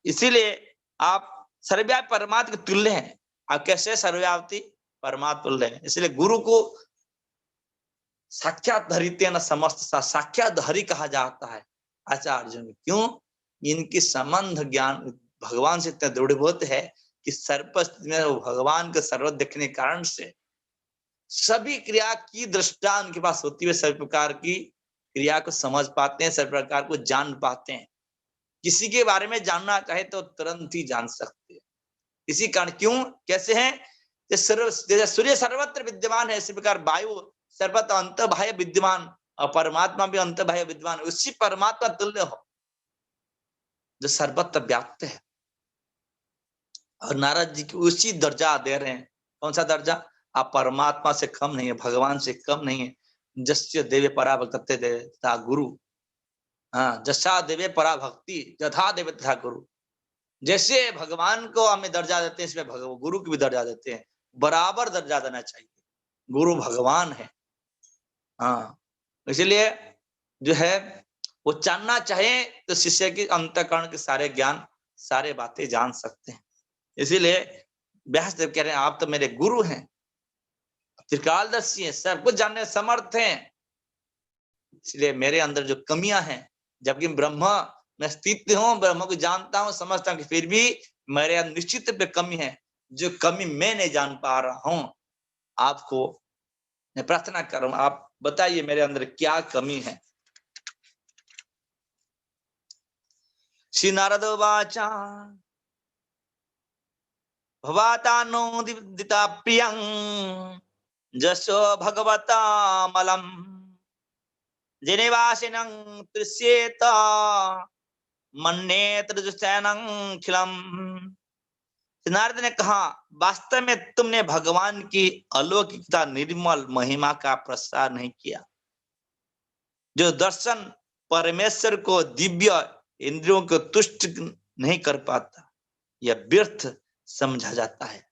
इसीलिए आप सर्वव्यापी परमात्मा के तुल्य हैं। आप कैसे सर्वव्यापी परमात्मा तुल्य हैं? इसलिए गुरु को साक्षात धरिते न समस्त, साक्षात हरि कहा जाता है आचार्य अर्जुन। क्यों? इनकी संबंध ज्ञान भगवान से इतना दृढ़भूत है कि सर्वस्थिति में वो भगवान के सर्व देखने कारण से सभी क्रिया की दृष्टा उनके पास होती है, सभी प्रकार की क्रिया को समझ पाते हैं, सभी प्रकार को जान पाते हैं। किसी के बारे में जानना चाहे तो तुरंत ही जान सकते हैं। इसी कारण क्यों, कैसे है? जैसे सूर्य सर्वत्र विद्यमान है, इसी प्रकार वायु सर्वत्र अंतर्बाह्य विद्यमान और परमात्मा भी अंतर्बाह्य विद्यमान। उसी परमात्मा तुल्य हो जो सर्वत्र व्याप्त है। और नारद जी की उसी दर्जा दे रहे हैं। कौन सा दर्जा? आप परमात्मा से कम नहीं है, भगवान से कम नहीं है। जस्य देवे परा भक्ति तथा गुरु, जसा देवे परा भक्ति यथा देवे तथा गुरु। जैसे भगवान को हमें दर्जा देते हैं, इसमें गुरु को भी दर्जा देते हैं। बराबर दर्जा देना चाहिए। गुरु भगवान है। इसलिए जो है वो जानना चाहे तो शिष्य की अंतःकरण के सारे ज्ञान, सारे बातें जान सकते हैं। इसीलिए व्यासदेव कह रहे हैं आप तो मेरे गुरु हैं, त्रिकालदर्शी है, सब कुछ जानने में समर्थ है। इसलिए मेरे अंदर जो कमियां हैं, जबकि ब्रह्म मैं स्थित हूं, ब्रह्म को जानता हूं, समझता हूं, कि फिर भी मेरे अंदर निश्चित पे कमी है। जो कमी मैं नहीं जान पा रहा हूं, आपको मैं प्रार्थना कर रहा हूं, आप बताइए मेरे अंदर क्या कमी है। श्री नारद वाचा भवातानोदिता प्रियं जसो भगवता मलम जिनेवासिनं तृष्येत मन्नेत्र सैनं खिलम। नारद ने कहा, वास्तव में तुमने भगवान की अलौकिकता निर्मल महिमा का प्रसार नहीं किया। जो दर्शन परमेश्वर को दिव्य इंद्रियों को तुष्ट नहीं कर पाता, यह व्यर्थ समझा जाता है।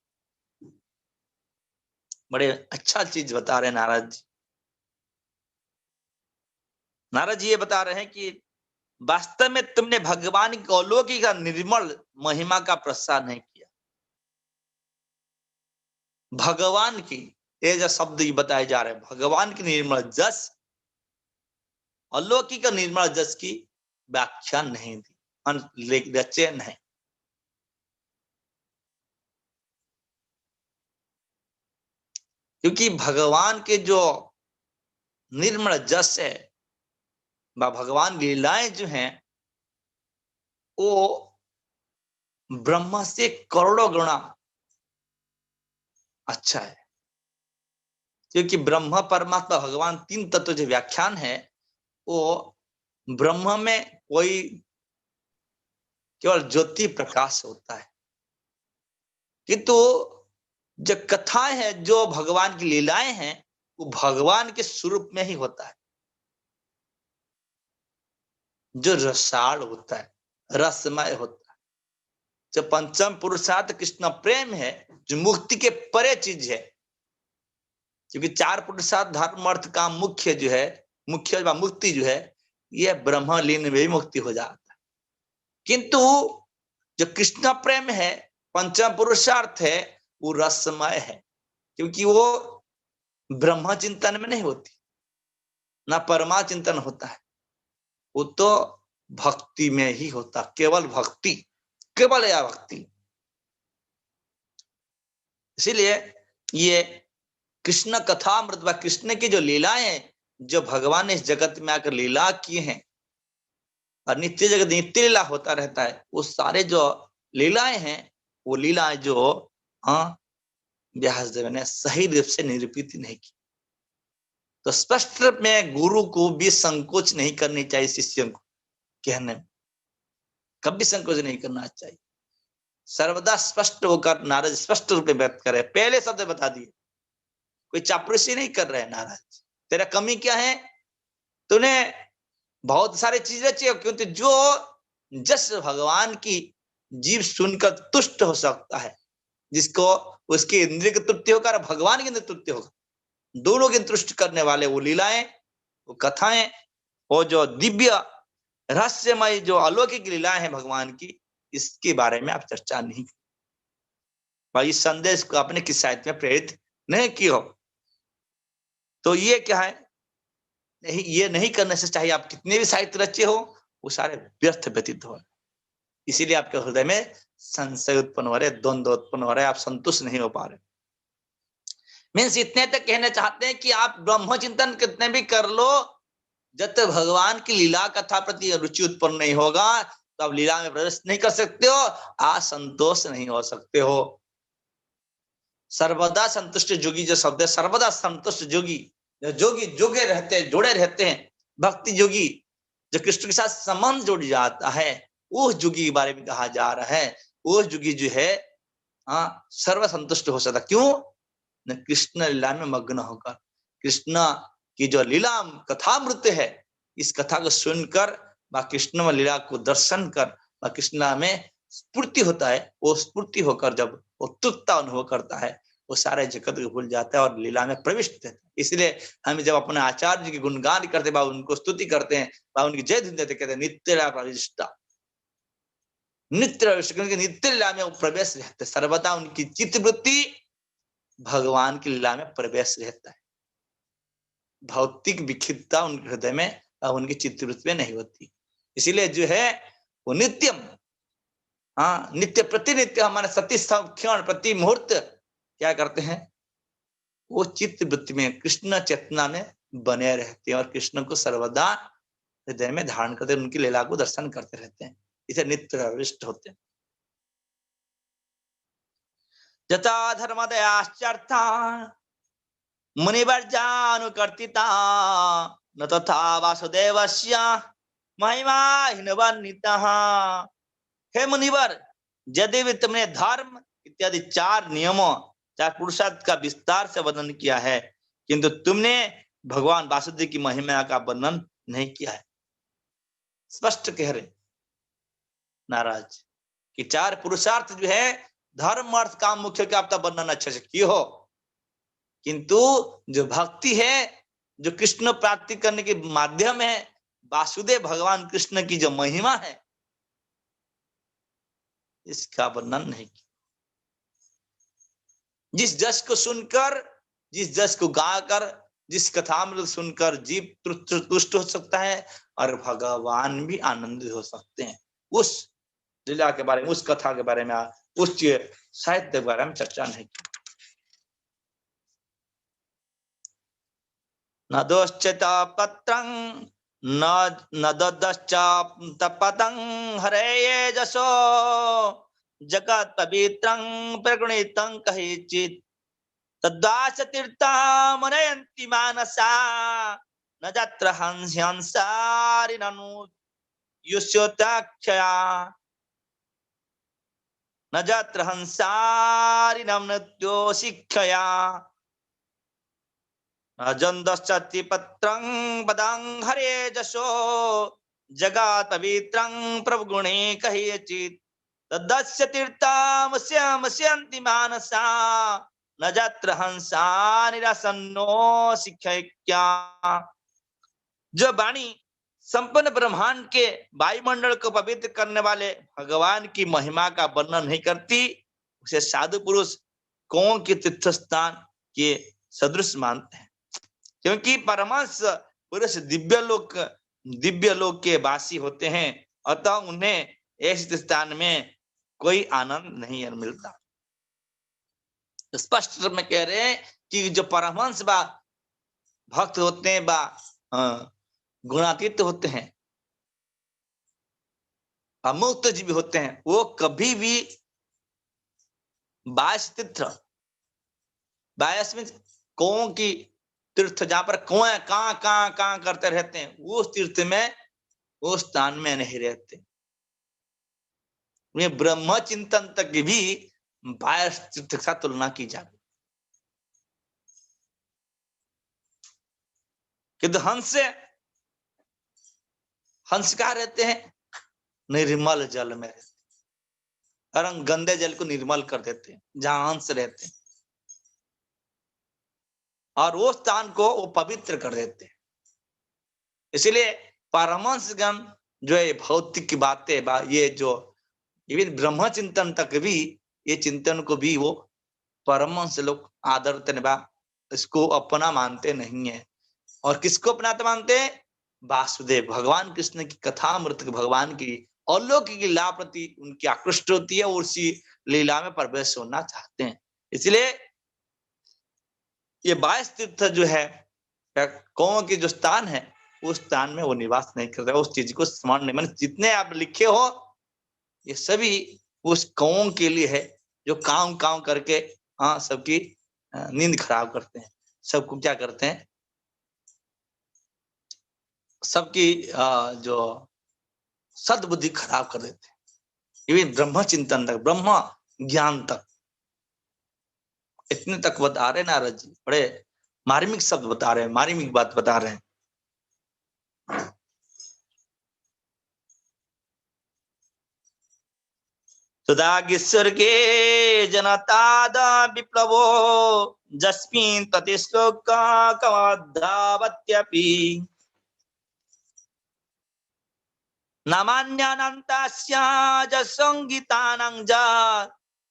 बड़े अच्छा चीज बता रहे हैं नारद जी। नारद जी ये बता रहे हैं कि वास्तव में तुमने भगवान की अलौकिक निर्मल महिमा का प्रसार नहीं किया। भगवान की, ये जो शब्द बताए जा रहे हैं, भगवान की निर्मल जस, अलौकिक निर्मल जस की व्याख्या नहीं दी, रचे नहीं। क्योंकि भगवान के जो निर्मल जस है, भगवान लीलाएं जो हैं, वो ब्रह्मा से करोड़ों गुना अच्छा है। क्योंकि ब्रह्म परमात्मा भगवान तीन तत्व जो व्याख्यान है, वो ब्रह्म में कोई केवल ज्योति प्रकाश होता है, किंतु जो कथाएं हैं, जो भगवान की लीलाएं हैं, वो भगवान के स्वरूप में ही होता है। जो रसाल होता है, रसमय होता है, जो पंचम पुरुषार्थ कृष्ण प्रेम है, जो मुक्ति के परे चीज है। क्योंकि चार पुरुषार्थ धर्म अर्थ काम मुख्य जो है, मुख्य मुक्ति जो है, यह ब्रह्मलीन में भी मुक्ति हो जाता है। किंतु जो कृष्ण प्रेम है, पंचम पुरुषार्थ है, वो रसमय है। क्योंकि वो ब्रह्म चिंतन में नहीं होती, ना परमा चिंतन होता है, वो तो भक्ति में ही होता, केवल भक्ति, केवल या भक्ति। इसीलिए ये कृष्ण कथामृत व कृष्ण की जो लीलाएं, जो भगवान ने इस जगत में आकर लीला किए हैं, और नित्य जगत नित्य लीला होता रहता है, वो सारे जो लीलाएं हैं, वो लीलाएं जो व्यासदेव ने सही रूप से निरूपित नहीं की। तो स्पष्ट रूप में गुरु को भी संकोच नहीं करनी चाहिए, शिष्यों को कहने में कभी संकोच नहीं करना चाहिए। सर्वदा स्पष्ट होकर नारद स्पष्ट रूप में व्यक्त करे, पहले शब्द बता दिए, कोई चापलूसी नहीं कर रहे हैं। नारद, तेरा कमी क्या है? तूने बहुत सारे चीजें चाहिए, क्योंकि जो जस भगवान की जीव सुनकर तुष्ट हो सकता है, जिसको उसकी इंद्रिय की तृप्ति होगा और भगवान की इंद्रिय तृप्ति होगा, दोनों की तुष्ट करने वाले वो लीलाएं, वो कथाएं, वो जो दिव्य रहस्यमय जो अलौकिक लीलाएं हैं भगवान की, इसके बारे में आप चर्चा नहीं की। भाई इस संदेश को आपने किस साहित्य में प्रेरित नहीं की हो, तो ये क्या है? नहीं, ये नहीं करने से चाहिए आप कितने भी साहित्य रचे हो, वो सारे व्यर्थ व्यतीत हो। इसीलिए आपके हृदय में संशय उत्पन्न हो रहे, द्वंद्व उत्पन्न हो रहे, आप संतुष्ट नहीं हो पा रहे। मीन्स इतने तक कहना चाहते हैं कि आप ब्रह्म चिंतन कितने भी कर लो, जब तक भगवान की लीला कथा प्रति रुचि उत्पन्न नहीं होगा, तो आप लीला में प्रवेश नहीं कर सकते हो, असंतोष नहीं हो सकते हो। सर्वदा संतुष्ट जोगी जो शब्द है, सर्वदा संतुष्ट जोगी, जो जोगी जोगे रहते हैं, जुड़े रहते हैं, भक्ति जोगी, जो कृष्ण के साथ संबंध जुड़ जाता है, वो जोगी के बारे में कहा जा रहा है। वो जोगी जो है सर्व संतुष्ट हो सकता। क्यों? न कृष्ण लीला में मग्न होकर, कृष्ण की जो लीला कथामृत है, इस कथा को सुनकर व कृष्ण लीला को दर्शन कर व कृष्ण में स्फूर्ति होता है, वो स्फूर्ति होकर जब वो तुकता अनुभव करता है, वो सारे जगत को भूल जाता है और लीला में प्रविष्ट होता है। इसलिए हम जब अपने आचार्य जी की गुणगान करते हैं, उनको स्तुति करते हैं, उनकी जय धुन देते, कहते हैं नित्य लीला प्रविष्टा, नित्य लीला में प्रवेश रहते, सर्वदा उनकी चित्तवृत्ति भगवान की लीला में प्रवेश रहता है। भौतिक विक्षिप्तता उनके हृदय में और उनकी चित्तवृत्ति में नहीं होती। इसीलिए जो है वो नित्यम, हाँ, नित्य प्रतिनित्य हमारे सती क्षण प्रति मुहूर्त क्या करते हैं, वो चित्त वृत्ति में कृष्ण चेतना में बने रहते हैं और कृष्ण को सर्वदा हृदय में धारण करते, उनकी लीला को दर्शन करते रहते हैं। इसे नित्य प्रविष्ट होते हैं। जता धर्मदयाश्चर्था मुनिवर्जानुकर्तिता न तथा वासुदेवस्य महिमा हिनवर्णितः। हे मुनिवर, यदि भी तुमने धर्म इत्यादि 4 नियमों 4 पुरुषार्थ का विस्तार से वर्णन किया है, किंतु तुमने भगवान वासुदेव की महिमा का वर्णन नहीं किया है। स्पष्ट कह रहे नाराज कि 4 पुरुषार्थ जो है धर्म अर्थ काम मुख्य का आपका वर्णन अच्छे से किए हो, किंतु जो भक्ति है, जो कृष्ण प्राप्ति करने के माध्यम है, वासुदेव भगवान कृष्ण की जो महिमा है, इसका वर्णन नहीं किया। जिस जस को सुनकर, जिस जस को गाकर, जिस कथामृत सुनकर जीव तुष्ट हो सकता है और भगवान भी आनंदित हो सकते हैं, उस लीला के बारे में, उस कथा के बारे में, उस साहित्य के बारे में चर्चा नहीं की। न दोश्चैत पत्रं न ददश्च तपतं हरेये जसो जगत पवित्रं प्रगुणितं कहिचित् तद्वास तीर्था मनयन्ति मानसा न जत्र हंसारिननु युष्योताक्षया न जत्र हंसारिनं नृत्यो शिक्षया अजन्दश्चति पत्रं पदं हरे जसो जगत पवित्रं प्रभु गुणे कहिचित् तदस्य तीर्थमस्यन्ति मानसा न जत्र हंसा निरसन्नो शिक्षयिक्या। जो वाणी संपूर्ण ब्रह्मांड के वायुमंडल को पवित्र करने वाले भगवान की महिमा का वर्णन नहीं करती, उसे साधु पुरुष कौन के तीर्थ स्थान के सदृश मानते हैं। क्योंकि परमहंस पुरुष दिव्य लोक के वासी होते हैं, अतः उन्हें ऐसे स्थान में कोई आनंद नहीं मिलता। तो स्पष्ट रूप में कह रहे हैं कि जो परमहंस बा भक्त होते हैं, बा गुणातीत होते हैं, अमुक्त जीव होते हैं, वो कभी भी बायस तीर्थ, बायस में कौन की तीर्थ जहां पर कुएं कहां करते रहते हैं, उस तीर्थ में, उस स्थान में नहीं रहते। वे ब्रह्म चिंतन तक भी बायस तीर्थ के साथ तुलना की जाती। किंतु हंस कहाँ रहते हैं? निर्मल जल में रहते हैं और गंदे जल को निर्मल कर देते हैं जहां हंस रहते हैं, और वो स्थान को वो पवित्र कर देते हैं। इसलिए परमहंसगण जो है भौतिक की बातें, ये जो ब्रह्म चिंतन तक भी, ये चिंतन को भी वो परमहंस लोग आदर बा इसको अपना मानते नहीं है। और किसको अपनाते मानते हैं? वासुदेव भगवान कृष्ण की कथामृत, भगवान की अलौकिक लीला प्रति उनकी आकृष्ट होती है और उसी लीला में प्रवेश होना चाहते हैं। इसलिए ये 22 तीर्थ जो है कौन के जो स्थान है, उस स्थान में वो निवास नहीं कर रहा, उस चीज को स्मरण नहीं, मतलब जितने आप लिखे हो ये सभी उस कौन के लिए है जो काम करके सबकी नींद खराब करते हैं, सबको क्या करते हैं, सबकी जो सद्बुद्धि खराब कर देते हैं। ये ब्रह्म चिंतन तक, ब्रह्म ज्ञान तक, इतने तक बता रहे नारद जी, बड़े मार्मिक शब्द बता रहे हैं, मार्मिक बात बता रहे हैं। सुदागि स्वर्गे जनताद विप्लवो जस्मिन् प्रतिश्लोक कवधावत्यपि नामान्यानन्तास्य ज संगीतानां ज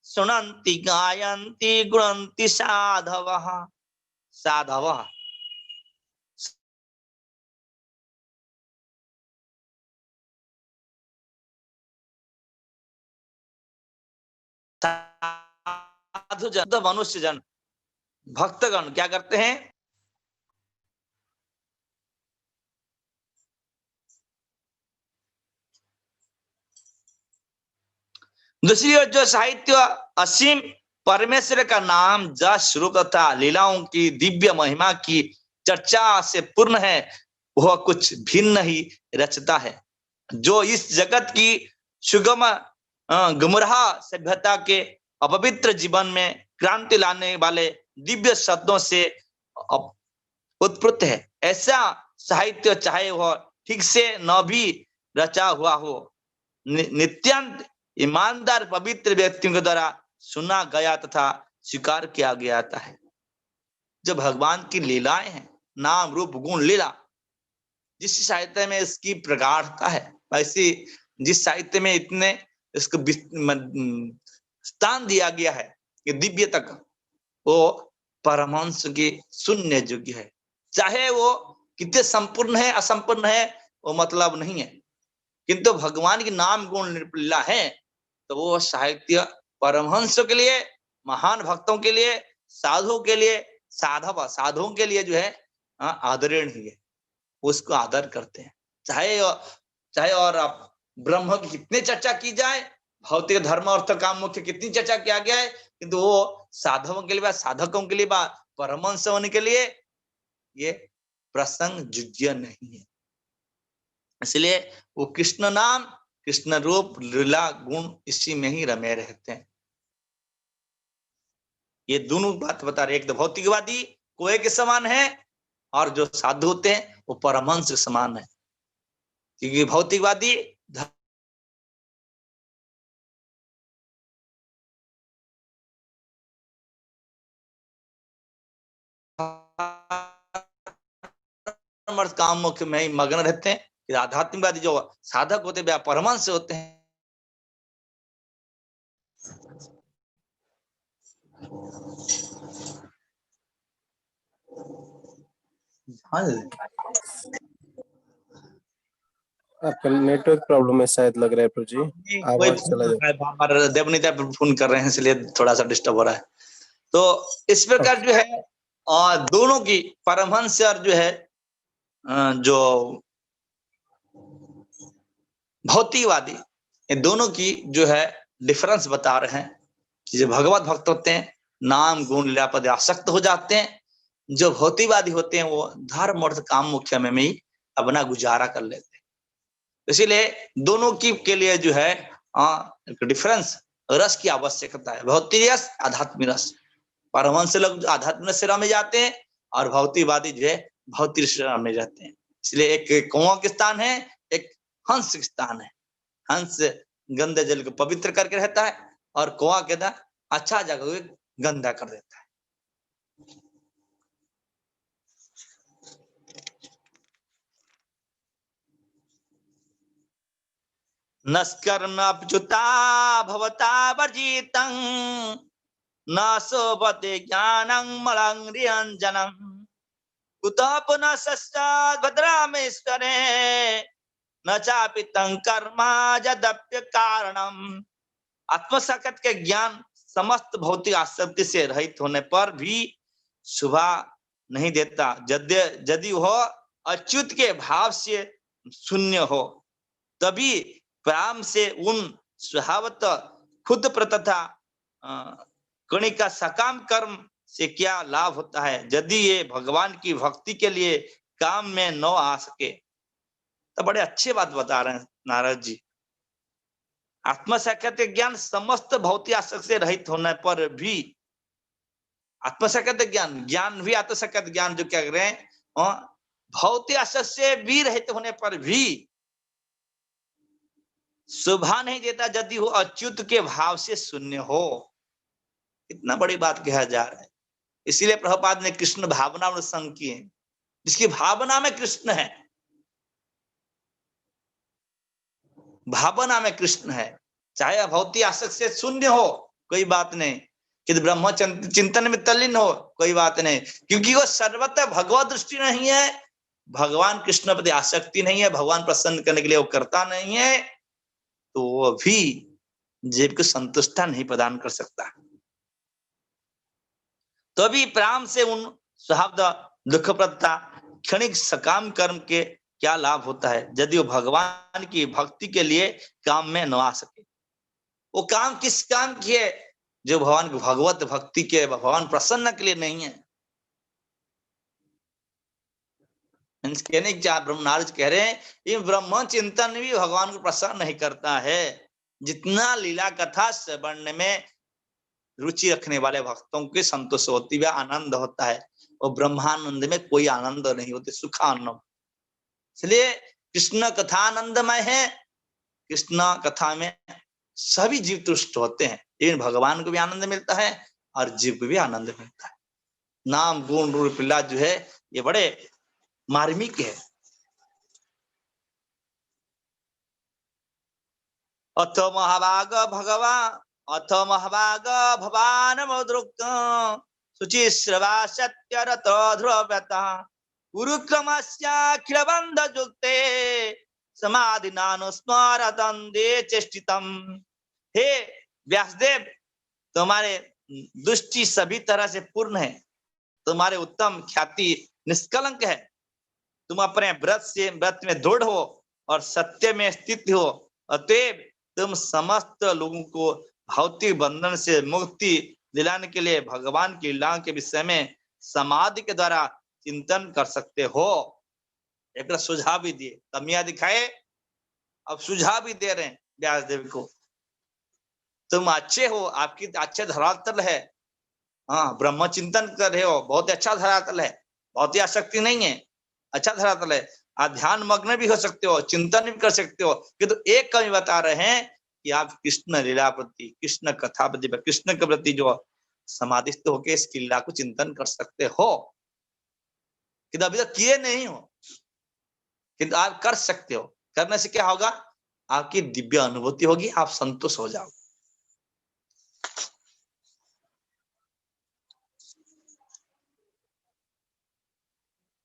सुनन्ति गायन्ति गुणन्ति साधवः साधवः साधु जन तो मनुष्य जन भक्तगण क्या करते हैं? दूसरी ओर जो साहित्य असीम परमेश्वर का नाम जस रूप तथा लीलाओं की दिव्य महिमा की चर्चा से पूर्ण है, वह कुछ भिन्न ही रचता है। जो इस जगत की सुगम गुमराह सभ्यता के अपवित्र जीवन में क्रांति लाने वाले दिव्य शब्दों से उत्पन्न है, ऐसा साहित्य चाहे वह ठीक से न भी रचा हुआ हो, नित्यांत ईमानदार पवित्र व्यक्तियों के द्वारा सुना गया तथा स्वीकार किया गया है। जो भगवान की लीलाएं हैं, नाम रूप गुण लीला, जिस साहित्य में इसकी प्रगाढ़ता है, वैसे जिस साहित्य में इतने इसको स्थान दिया गया है कि दिव्य तक, वो परमहंस की शून्य योग्य है। चाहे वो कितने संपूर्ण है असंपूर्ण है वो मतलब नहीं है, किंतु भगवान की नाम गुण लीला है तो वो साहित्य परमहंसों के लिए, महान भक्तों के लिए, साधुओं के लिए, साधुओं के लिए जो है आदरणीय है, उसको आदर करते हैं। चाहे और आप ब्रह्म की कितनी चर्चा की जाए, भौतिक धर्म अर्थ काम मुख्य कितनी चर्चा किया गया है, किंतु वो साधुओं के लिए, साधकों के लिए, परमहंस होने के लिए ये प्रसंग योग्य नहीं है। इसलिए वो कृष्ण नाम, कृष्ण रूप, लीला, गुण इसी में ही रमे रहते हैं। ये दोनों बात बता रहे, एक तो भौतिकवादी कोए के समान है और जो साधु होते हैं वो परमहंस के समान है। क्योंकि भौतिकवादी काम मुख्य में ही मग्न रहते हैं, आध्यात्मिकवादी जो साधक होते हैं परमहंस होते हैं।
आपका नेटवर्क प्रॉब्लम है शायद, लग रहा है प्रभु जी, आवाज चला जाए।
देवनीता फोन कर रहे हैं इसलिए थोड़ा सा डिस्टर्ब हो रहा है। तो इस प्रकार जो है दोनों की परमहंस और जो है जो भौतिकवादी, ये दोनों की जो है डिफरेंस बता रहे हैं कि जो भगवत भक्त होते हैं नाम गुण लीला पद आसक्त हो जाते हैं, जो भौतिकवादी होते हैं वो धर्म अर्थ काम मुख्य में ही अपना गुजारा कर लेते हैं। इसीलिए दोनों की के लिए जो है डिफरेंस रस की आवश्यकता है। भौतिक रस, आध्यात्मिक रस, परमहंस लोग आध्यात्मिक रस से रमे जाते हैं और भौतिकवादी जो है भौतिक रस से रमे जाते हैं। इसलिए एक कुआं के स्थान है, एक हंस के स्थान है। हंस गंदे जल को पवित्र करके रहता है और कुआं के ना अच्छा जगह को गंदा कर देता है। नस्कर्म अप्युता भवता वर्जितं न सोपते ज्ञानं मलंग्रियंजनं कुतः पुनः सस्यात् भद्रामेश्वरे न चापि तं कर्म यद्यप्य कारणम। आत्मसाक्षात के ज्ञान समस्त भौतिक आसक्ति से रहित होने पर भी शोभा नहीं देता, यदि वह अच्युत के भाव से शून्य हो। तभी प्रेम से उन स्वभावत खुद तथा कणिका सकाम कर्म से क्या लाभ होता है, यदि ये भगवान की भक्ति के लिए काम में न आ सके। तो बड़े अच्छे बात बता रहे हैं नारद जी। आत्म साक्षात ज्ञान समस्त भौतिक आसक्ति से रहित होने पर भी, आत्म साक्षात ज्ञान भी आत्म साक्षात ज्ञान जो क्या कर रहे हैं भौतिक आसक्ति से भी रहित होने पर भी शोभा नहीं देता यदि वो अच्युत के भाव से शून्य हो। इतना बड़ी बात कहा जा रहा है। इसीलिए प्रभुपाद ने कृष्ण भावना में संग किए, जिसकी भावना में कृष्ण है, भावना में कृष्ण है, चाहे भौतिक आसक्ति से शून्य हो कोई बात नहीं। कि ब्रह्म चिंतन में तल्लीन हो, कोई बात नहीं, क्योंकि वो सर्वतः भगवत दृष्टि नहीं है, भगवान कृष्ण प्रति आसक्ति नहीं है, भगवान प्रसन्न करने के लिए वो करता नहीं है, तो वो भी जीव को संतुष्टता नहीं प्रदान कर सकता। तो अभी प्राम से उन स्वभाव दुख प्रदता क्षणिक सकाम कर्म के क्या लाभ होता है यदि वो भगवान की भक्ति के लिए काम में न आ सके। वो काम किस काम की है? जो भगवान की भगवत भक्ति के, भगवान प्रसन्न के लिए नहीं है। कहने क्या ब्रह्मनारद कह रहे हैं, ये ब्रह्म चिंतन भी भगवान को प्रसन्न नहीं करता है। जितना लीला कथा श्रवण में रुचि रखने वाले भक्तों की संतोष होती है, आनंद होता है, और ब्रह्मानंद में कोई आनंद नहीं होते, सुखानंद। इसलिए कृष्ण कथा आनंदमय है, कृष्ण कथा में सभी जीव तुष्ट होते हैं, लेकिन भगवान को भी आनंद मिलता है और जीव को भी आनंद मिलता है। नाम गुण रूप लीला जो है ये बड़े मार्मिक है। अथ महाभाग भगवान, अथ महाभाग भवान मद्रुक शुचिश्रवा सत्यरत ध्रुवता गुरुक्रमस्याखिल बंध जुक्ते समाधि नानुस्मरतंदे चेष्टितम। हे व्यासदेव, तुम्हारे दृष्टि सभी तरह से पूर्ण है, तुम्हारे उत्तम ख्याति निष्कलंक है, तुम अपने व्रत में दृढ़ हो और सत्य में स्थित हो, अतएव तुम समस्त लोगों को भौतिक बंधन से मुक्ति दिलाने के लिए भगवान की लीला के विषय में समाधि के द्वारा चिंतन कर सकते हो। एक सुझाव भी दिए, कमियां दिखाए, अब सुझाव भी दे रहे हैं व्यासदेव को। तुम अच्छे हो, आपकी अच्छे धरातल है, हाँ ब्रह्म चिंतन कर रहे हो, बहुत अच्छा धरातल है, बहुत ही आसक्ति नहीं है, अच्छा धरातल है, आप ध्यान मग्न भी हो सकते हो, चिंतन भी कर सकते हो, किंतु एक कमी बता रहे हैं कि आप कृष्ण लीला प्रति, कृष्ण कथा प्रति, कृष्ण के प्रति जो समाधिस्थ होकर इस लीला को चिंतन कर सकते हो, किंतु अभी तक किए नहीं हो, किंतु आप कर सकते हो। करने से क्या होगा? आपकी दिव्य अनुभूति होगी, आप संतुष्ट हो जाओगे।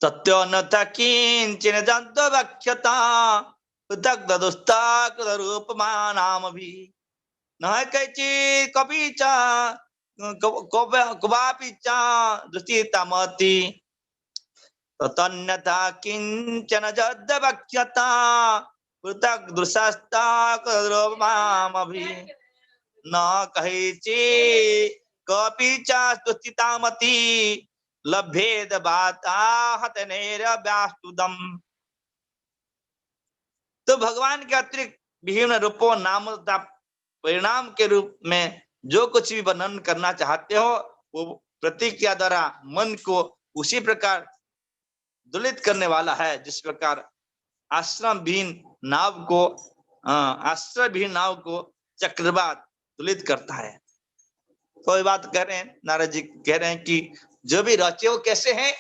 तत्व किंचन दंत वक्षता रूपमानाम भी न कैचि कपि च कुवापि च दृष्टितमति तन्यथा किंचन जद वक्षता पृथक दृशस्ता रूपमामभि न कैचि कपि च दृष्टितमति लभेद व्यास्तुदम। तो भगवान के अतिरिक्त विभिन्न रूपों, नाम तथा परिणाम के रूप में जो कुछ भी वर्णन करना चाहते हो, वो प्रतिक्रिया द्वारा मन को उसी प्रकार दुलित करने वाला है जिस प्रकार आश्रमविहीन नाव को चक्रवात दुलित करता है। तो ये बात कह रहे हैं, नारद जी कह रहे हैं कि जो भी रचे वो कैसे हैं?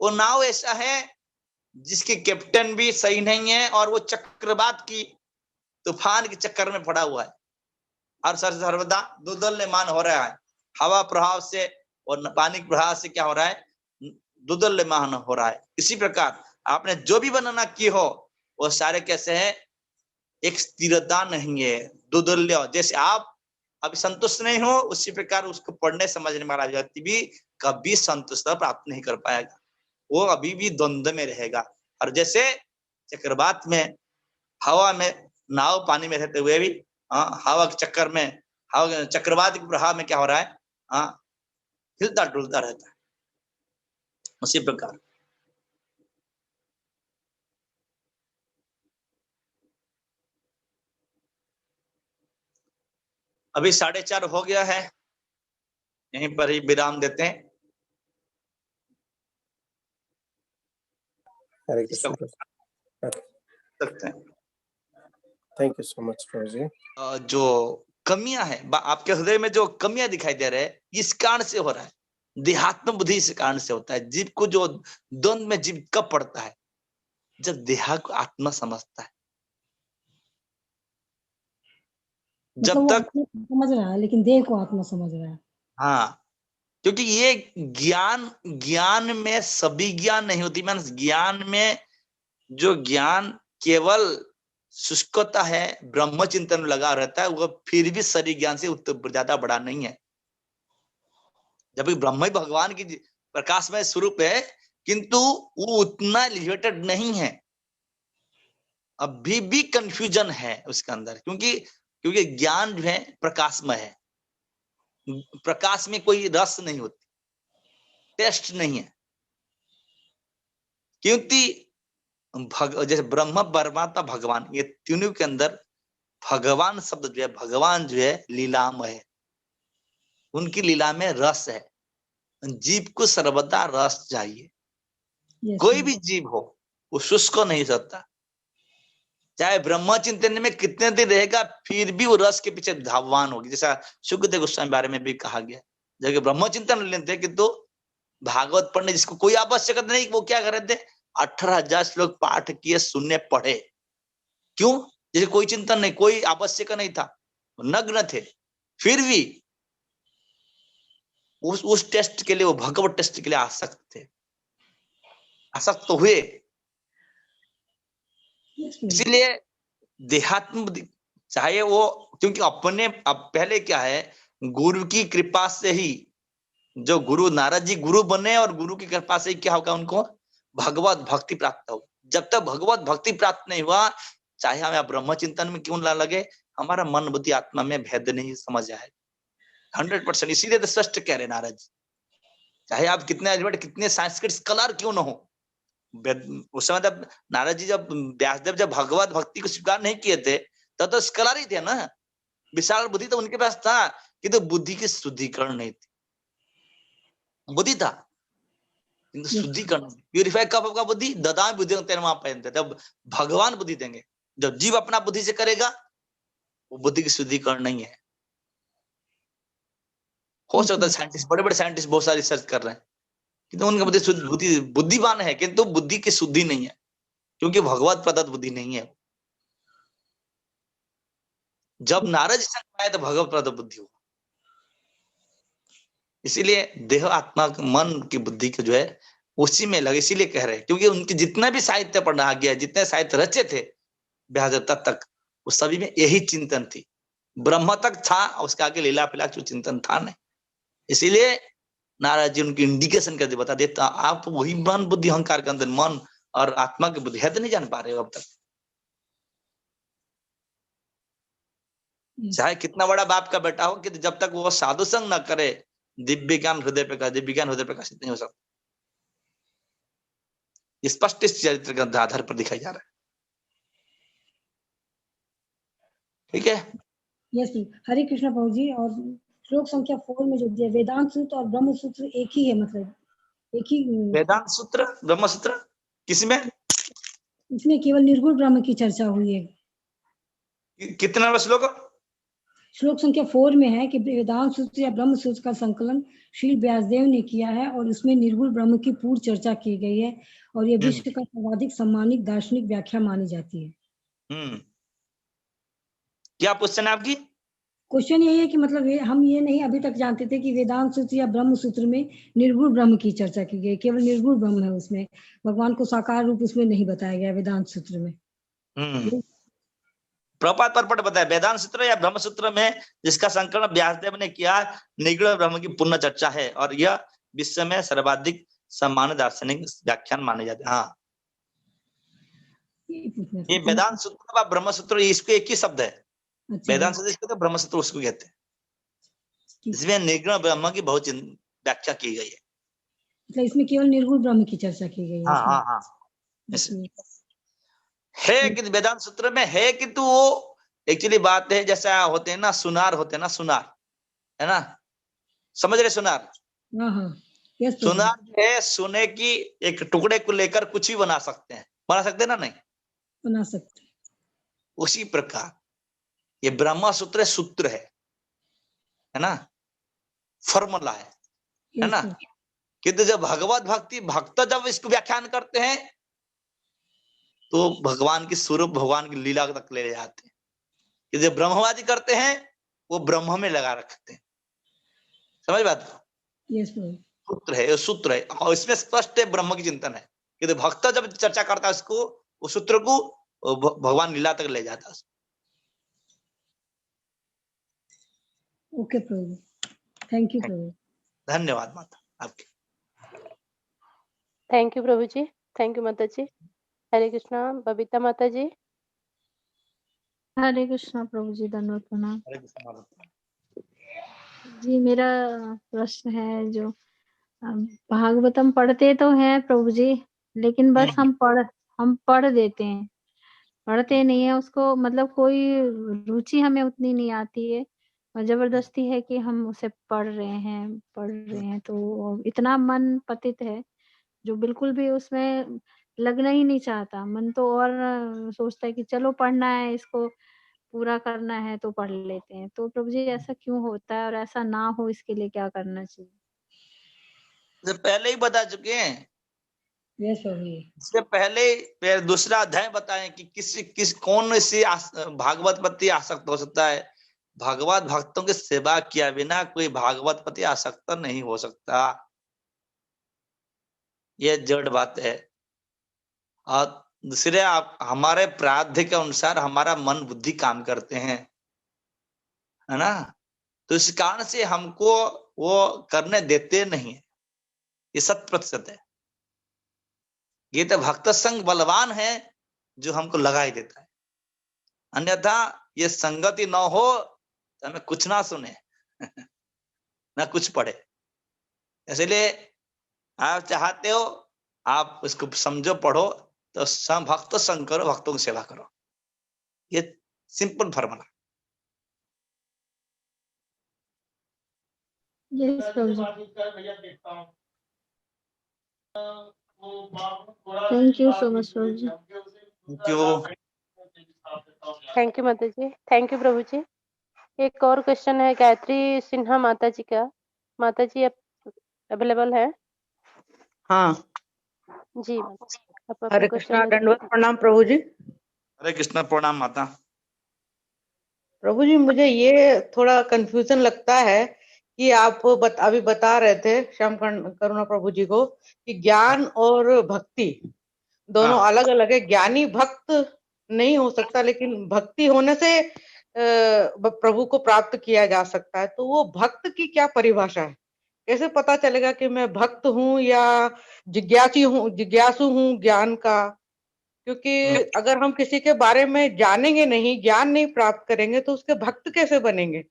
वो नाव ऐसा है जिसकी कैप्टन भी सही नहीं है और वो चक्रवात की तूफान के चक्कर में पड़ा हुआ है और सर्वदा दुदल्यमान हो रहा है। हवा प्रभाव से और पानी के प्रभाव से क्या हो रहा है? दुदल्यमान हो रहा है। इसी प्रकार आपने जो भी वर्णना की हो वो सारे कैसे हैं? एक स्थिरता नहीं है, दुदल्य। जैसे आप अभी संतुष्ट नहीं हो, उसी प्रकार उसको पढ़ने समझने वाला व्यक्ति भी कभी संतुष्टता प्राप्त नहीं कर पाएगा, वो अभी भी द्वंद्व में रहेगा। और जैसे चक्रवात में, हवा में नाव पानी में रहते हुए भी हवा के चक्कर में, हवा चक्रवात के प्रभाव में क्या हो रहा है? हिलता डुलता रहता है। उसी प्रकार अभी 4:30 हो गया है, यहीं पर ही विराम देते हैं।
हरे कृष्ण।
सकते हैं।
थैंक यू सो मच प्रभु जी।
जो कमियां है आपके हृदय में, जो कमियां दिखाई दे रहे हैं, इस कारण से हो रहा है, देहात्म बुद्धि इस कारण से होता है। जीव को जो द्वंद में जीव कब पड़ता है? जब देहा को आत्मा समझता है। जब
मतलब वो
तक,
अपने को समझ रहा है लेकिन देह को आत्मा समझ रहा है।
हाँ, क्योंकि ये ज्ञान में सभी ज्ञान नहीं होती। मीन्स ज्ञान में जो ज्ञान केवल शुष्कता है, ब्रह्म चिंतन में लगा रहता है, वो फिर भी शरीर ज्ञान से ज्यादा बड़ा नहीं है। जबकि ब्रह्म ही भगवान की प्रकाशमय स्वरूप है, किंतु वो उतना एलिवेटेड नहीं है। अभी भी कंफ्यूजन है उसके अंदर, क्योंकि ज्ञान जो है प्रकाशमय है। प्रकाश में कोई रस नहीं होती, टेस्ट नहीं है, क्योंकि जैसे ब्रह्म परमात्मा भगवान, ये तीनों के अंदर भगवान शब्द जो है, भगवान जो है लीलामय है, उनकी लीला में रस है। जीव को सर्वदा रस चाहिए। कोई भी जीव हो वो शुष्क नहीं सकता, चाहे ब्रह्म चिंतन में कितने दिन रहेगा, फिर भी वो रस के पीछे धाववान होगी। जैसा सुखदेव गोस्वामी बारे में भी कहा गया, जबकि ब्रह्म चिंतन लेते किंतु भागवत पढ़ने जिसको कोई आवश्यकता नहीं, वो क्या कर रहे थे, 18,000 श्लोक पाठ किए, सुनने पढ़े। क्यों? जैसे कोई चिंतन नहीं, कोई आवश्यक नहीं था, नग्न थे, फिर भी उस टेस्ट के लिए, वो भगवत टेस्ट के लिए आसक्त थे, आसक्त तो हुए। इसीलिए देहात्म बुद्धि चाहे वो, क्योंकि अपने अब पहले क्या है, गुरु की कृपा से ही, जो गुरु नारद जी गुरु बने और गुरु की कृपा से ही क्या होगा, उनको भगवत भक्ति प्राप्त हो। जब तक भगवत भक्ति प्राप्त नहीं हुआ, चाहे हमें ब्रह्म चिंतन में क्यों ना लगे, हमारा मन बुद्धि आत्मा में भेद नहीं समझ आए 100%। इसीलिए तो स्पष्ट कह रहे नारद जी, चाहे आप कितने एलिमेंट, कितने संस्कृत स्कॉलर क्यों ना हो। उस समय जब नारद जी, जब व्यासदेव जब भगवत भक्ति को स्वीकार नहीं किए थे, तब तो स्कॉलर ही थे ना, विशाल बुद्धि तो उनके पास था, किंतु बुद्धि की शुद्धिकरण नहीं थी। बुद्धि था किंतु शुद्धिकरण, प्यूरिफाई कब होगा बुद्धि, ददामी बुद्धि तेरवा पहनते, जब भगवान बुद्धि देंगे। जब जीव अपना बुद्धि से करेगा, वो बुद्धि की शुद्धिकरण नहीं है। हो सकता है साइंटिस्ट, बड़े बड़े साइंटिस्ट बहुत सारी रिसर्च कर रहे हैं, किंतु उनका बुद्धि बुद्धिमान है, किंतु बुद्धि की शुद्धि नहीं है, क्योंकि भगवत प्रदत्त बुद्धि नहीं है। जब नारद जी संग आए तो भगवत प्रदत्त बुद्धि हुआ। इसीलिए देह आत्मा मन की बुद्धि को जो है उसी में लगे। इसीलिए कह रहे हैं, क्योंकि उनके जितना भी साहित्य पढ़ा गया, जितने साहित्य रचे थे व्यासदेव तक, उस सभी में यही चिंतन थी। ब्रह्म तक था, उसके आगे लीला फिला जो चिंतन था नहीं। इसीलिए नारद जी उनकी इंडिकेशन करके बता देता, आप वही मन बुद्धि अहंकार के अंदर मन और आत्मा की बुद्धि है तो नहीं जान पा रहे हो अब तक। चाहे कितना बड़ा बाप का बेटा हो, कि जब तक वो साधु संग न करे, दिव्य ज्ञान हृदय प्रकाशित नहीं हो सकता। स्पष्ट इस चरित्र के आधार पर दिखाई जा रहा है। ठीक है,
यस हरे कृष्णा प्रभु जी। और श्लोक संख्या 4 में जो दिया, वेदांत सूत्र और ब्रह्म सूत्र एक ही है, मतलब एक ही।
वेदांत सूत्र ब्रह्म सूत्र किसमें?
इसमें केवल निर्गुण ब्रह्म की चर्चा हुई है।
कितना नंबर श्लोक?
श्लोक संख्या 4 में है कि वेदांत सूत्र या ब्रह्म सूत्र का संकलन श्री व्यासदेव ने किया है, और उसमें निर्गुण ब्रह्म की पूर्ण चर्चा की गई है, और यह विश्व का सर्वाधिक सम्मानित दार्शनिक व्याख्या मानी जाती है।
क्या क्वेश्चन है आपकी?
क्वेश्चन यही है कि मतलब हम ये नहीं अभी तक जानते थे कि वेदांत सूत्र या ब्रह्म सूत्र में निर्गुण ब्रह्म की चर्चा की गई, केवल निर्गुण ब्रह्म है उसमें, भगवान को साकार रूप उसमें नहीं बताया गया वेदांत सूत्र में।
प्रपात परपट बताया, वेदांत सूत्र या ब्रह्म सूत्र में जिसका संकलन व्यासदेव ने किया, निर्गुण ब्रह्म की पूर्ण चर्चा है, और यह विश्व में सर्वाधिक सम्मानित दार्शनिक व्याख्यान माने जाते हैं। हाँ, ये वेदांत सूत्र व ब्रह्म सूत्र, इसको एक ही शब्द है। वेदांत सूत्र इसको, ब्रह्म सूत्र उसको कहते हैं। इसमें निर्गुण ब्रह्म की बहुत व्याख्या की गई है।
मतलब इसमें केवल निर्गुण ब्रह्म की चर्चा की गई है।
हाँ हाँ हाँ, है कि वेदांत सूत्र में है, किंतु वो एक्चुअली बात है, जैसा होते हैं ना सुनार, होते हैं ना सुनार, है ना, समझ रहे सुनार? सुनार जो है, सोने की एक टुकड़े को लेकर कुछ भी बना सकते हैं, बना सकते हैं ना? नहीं
बना सकते।
उसी प्रकार ये ब्रह्म सूत्र सूत्र है ना, फॉर्मूला है ना। किंतु जब भगवत भक्ति भक्त जब इसको व्याख्यान करते हैं, तो भगवान की स्वरूप, भगवान की लीला तक ले जाते हैं। कि जो ब्रह्मवादी करते हैं वो ब्रह्म में लगा रखते हैं। समझ बात को?
यस प्रभु।
सूत्र है, ये सूत्र है और इसमें स्पष्ट है ब्रह्म की चिंतन है कि तो भक्त जब चर्चा करता है उसको, उस सूत्र को भगवान लीला तक ले जाता है।
ओके प्रभु, थैंक यू प्रभु।
धन्यवाद माता आपके।
थैंक यू प्रभु जी, थैंक यू माता जी। हरे कृष्णा। बबीता माता जी।
हरे कृष्णा प्रभु जी, धन्यवाद प्रणाम।
हरे कृष्ण माता।
जी मेरा प्रश्न है, जो भागवतम पढ़ते तो हैं प्रभु जी, लेकिन बस हम पढ़ देते हैं, पढ़ते नहीं है उसको, मतलब कोई रुचि हमें उतनी नहीं आती है और जबरदस्ती है कि हम उसे पढ़ रहे हैं, तो इतना मन पतित है जो बिल्कुल भी उसमें लगना ही नहीं चाहता। मन तो और सोचता है कि चलो पढ़ना है, इसको पूरा करना है तो पढ़ लेते हैं। तो प्रभु जी ऐसा क्यों होता है और ऐसा ना हो इसके लिए क्या करना चाहिए?
जो पहले ही बता चुके हैं,
यस प्रभु।
इससे पहले दूसरा अध्याय बताएं कि किस कौन से भागवत पति आसक्त हो सकता है। भागवत भक्तों की सेवा किया बिना कोई भागवत पति आसक्त नहीं हो सकता, ये जड़ बात है। और दूसरे आप हमारे प्रारब्ध के अनुसार हमारा मन बुद्धि काम करते हैं, है ना, तो इस कारण से हमको वो करने देते नहीं है, ये 100% है। ये तो भक्त संग बलवान है जो हमको लगा ही देता है, अन्यथा ये संगति न हो तो हमें कुछ ना सुने ना कुछ पढ़े। इसलिए आप चाहते हो आप उसको समझो, पढ़ो, तो भक्त संग करो, भक्तों की सेवा करो, ये सिंपल फॉर्मूला।
यस प्रभु जी, थैंक यू सो मच प्रभु जी।
क्यों?
थैंक यू माता जी, थैंक यू प्रभु जी। एक और क्वेश्चन है गायत्री सिन्हा माता जी का। माता जी आप अवेलेबल है?
हाँ।
जी माता जी, आप अपना
हरे
क्वेश्चन
कृष्णा,
ले
दंडवत
सकते हैं।
प्रणाम प्रभु जी।
हरे कृष्ण, प्रणाम माता।
प्रभु जी मुझे ये थोड़ा कंफ्यूजन लगता है कि आप अभी बता रहे थे श्याम करुणा प्रभु जी को कि ज्ञान और भक्ति दोनों
हाँ।
अलग अलग है। ज्ञानी भक्त नहीं हो सकता, लेकिन भक्ति होने से प्रभु को प्राप्त किया जा सकता है। तो वो भक्त की क्या परिभाषा है? कैसे पता चलेगा कि मैं भक्त हूँ या जिज्ञासु हूँ ज्ञान का? क्योंकि अगर हम किसी के बारे में जानेंगे नहीं, ज्ञान नहीं प्राप्त करेंगे, तो उसके भक्त कैसे बनेंगे?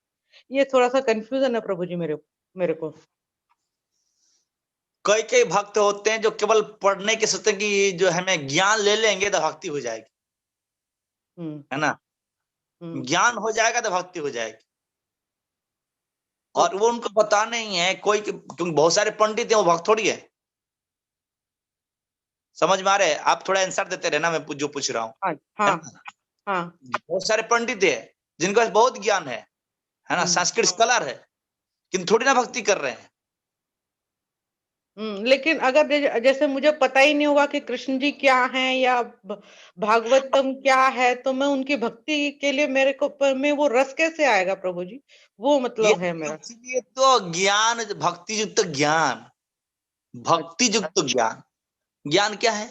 ये थोड़ा सा कंफ्यूजन है प्रभु जी मेरे को।
कई भक्त होते हैं जो केवल पढ़ने के सोचते हैं कि जो हमें ज्ञान ले लेंगे तो भक्ति हो जाएगी, है ना, ज्ञान हो जाएगा तो भक्ति हो जाएगी। और वो उनको पता नहीं है कोई, क्योंकि बहुत सारे पंडित हैं, वो भक्त थोड़ी है। समझ में आ रहे हैं? आप थोड़ा आंसर देते रहे ना, मैं जो पूछ रहा हूँ।
हाँ।
बहुत सारे पंडित है जिनका बहुत ज्ञान है ना, संस्कृत स्कॉलर है, किंतु थोड़ी ना भक्ति कर रहे हैं।
लेकिन अगर जैसे मुझे पता ही नहीं होगा कि कृष्ण जी क्या हैं या भागवतम क्या है, तो मैं उनकी भक्ति के लिए मेरे को में वो रस कैसे आएगा प्रभु जी? वो मतलब है मेरा।
इसलिए तो ज्ञान, भक्ति युक्त ज्ञान, भक्ति युक्त ज्ञान। ज्ञान क्या है?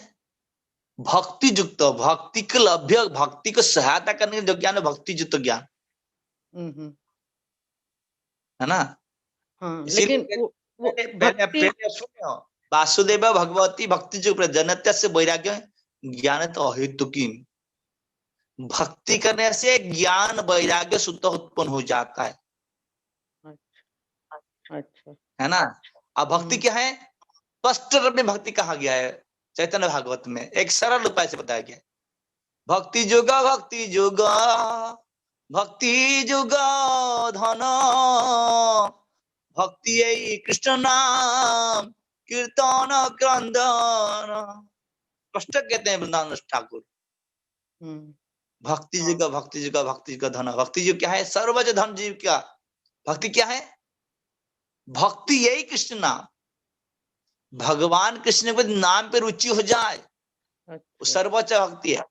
भक्ति युक्त, भक्ति के लभ्य, भक्ति को सहायता करने जो ज्ञान है, भक्ति युक्त ज्ञान, है ना।
हाँ, लेकिन
पहले सुनो, वासुदेव भगवती भक्ति जो जनत्य से वैराग्य ज्ञान तो अहेतुकी। भक्ति करने से ज्ञान वैराग्य शुद्ध उत्पन्न हो जाता है।
अच्छा,
है ना। अब भक्ति क्या है? स्पष्ट रूप में भक्ति कहा गया है चैतन्य भागवत में, एक सरल उपाय से बताया गया है। भक्ति जोगा, भक्ति जोगा, भक्ति जोगा धन, भक्ति यही कृष्ण नाम कीर्तन क्रंदन। स्पष्ट कहते हैं वृंदावन ठाकुर। भक्ति जुगा, भक्ति जुगा, भक्ति जुगा धन। भक्ति जो क्या है? सर्वज धन जीव क्या। भक्ति क्या है? भक्ति यही कृष्ण नाम, भगवान कृष्ण के नाम पे रुचि हो जाए, वो सर्वोच्च भक्ति है।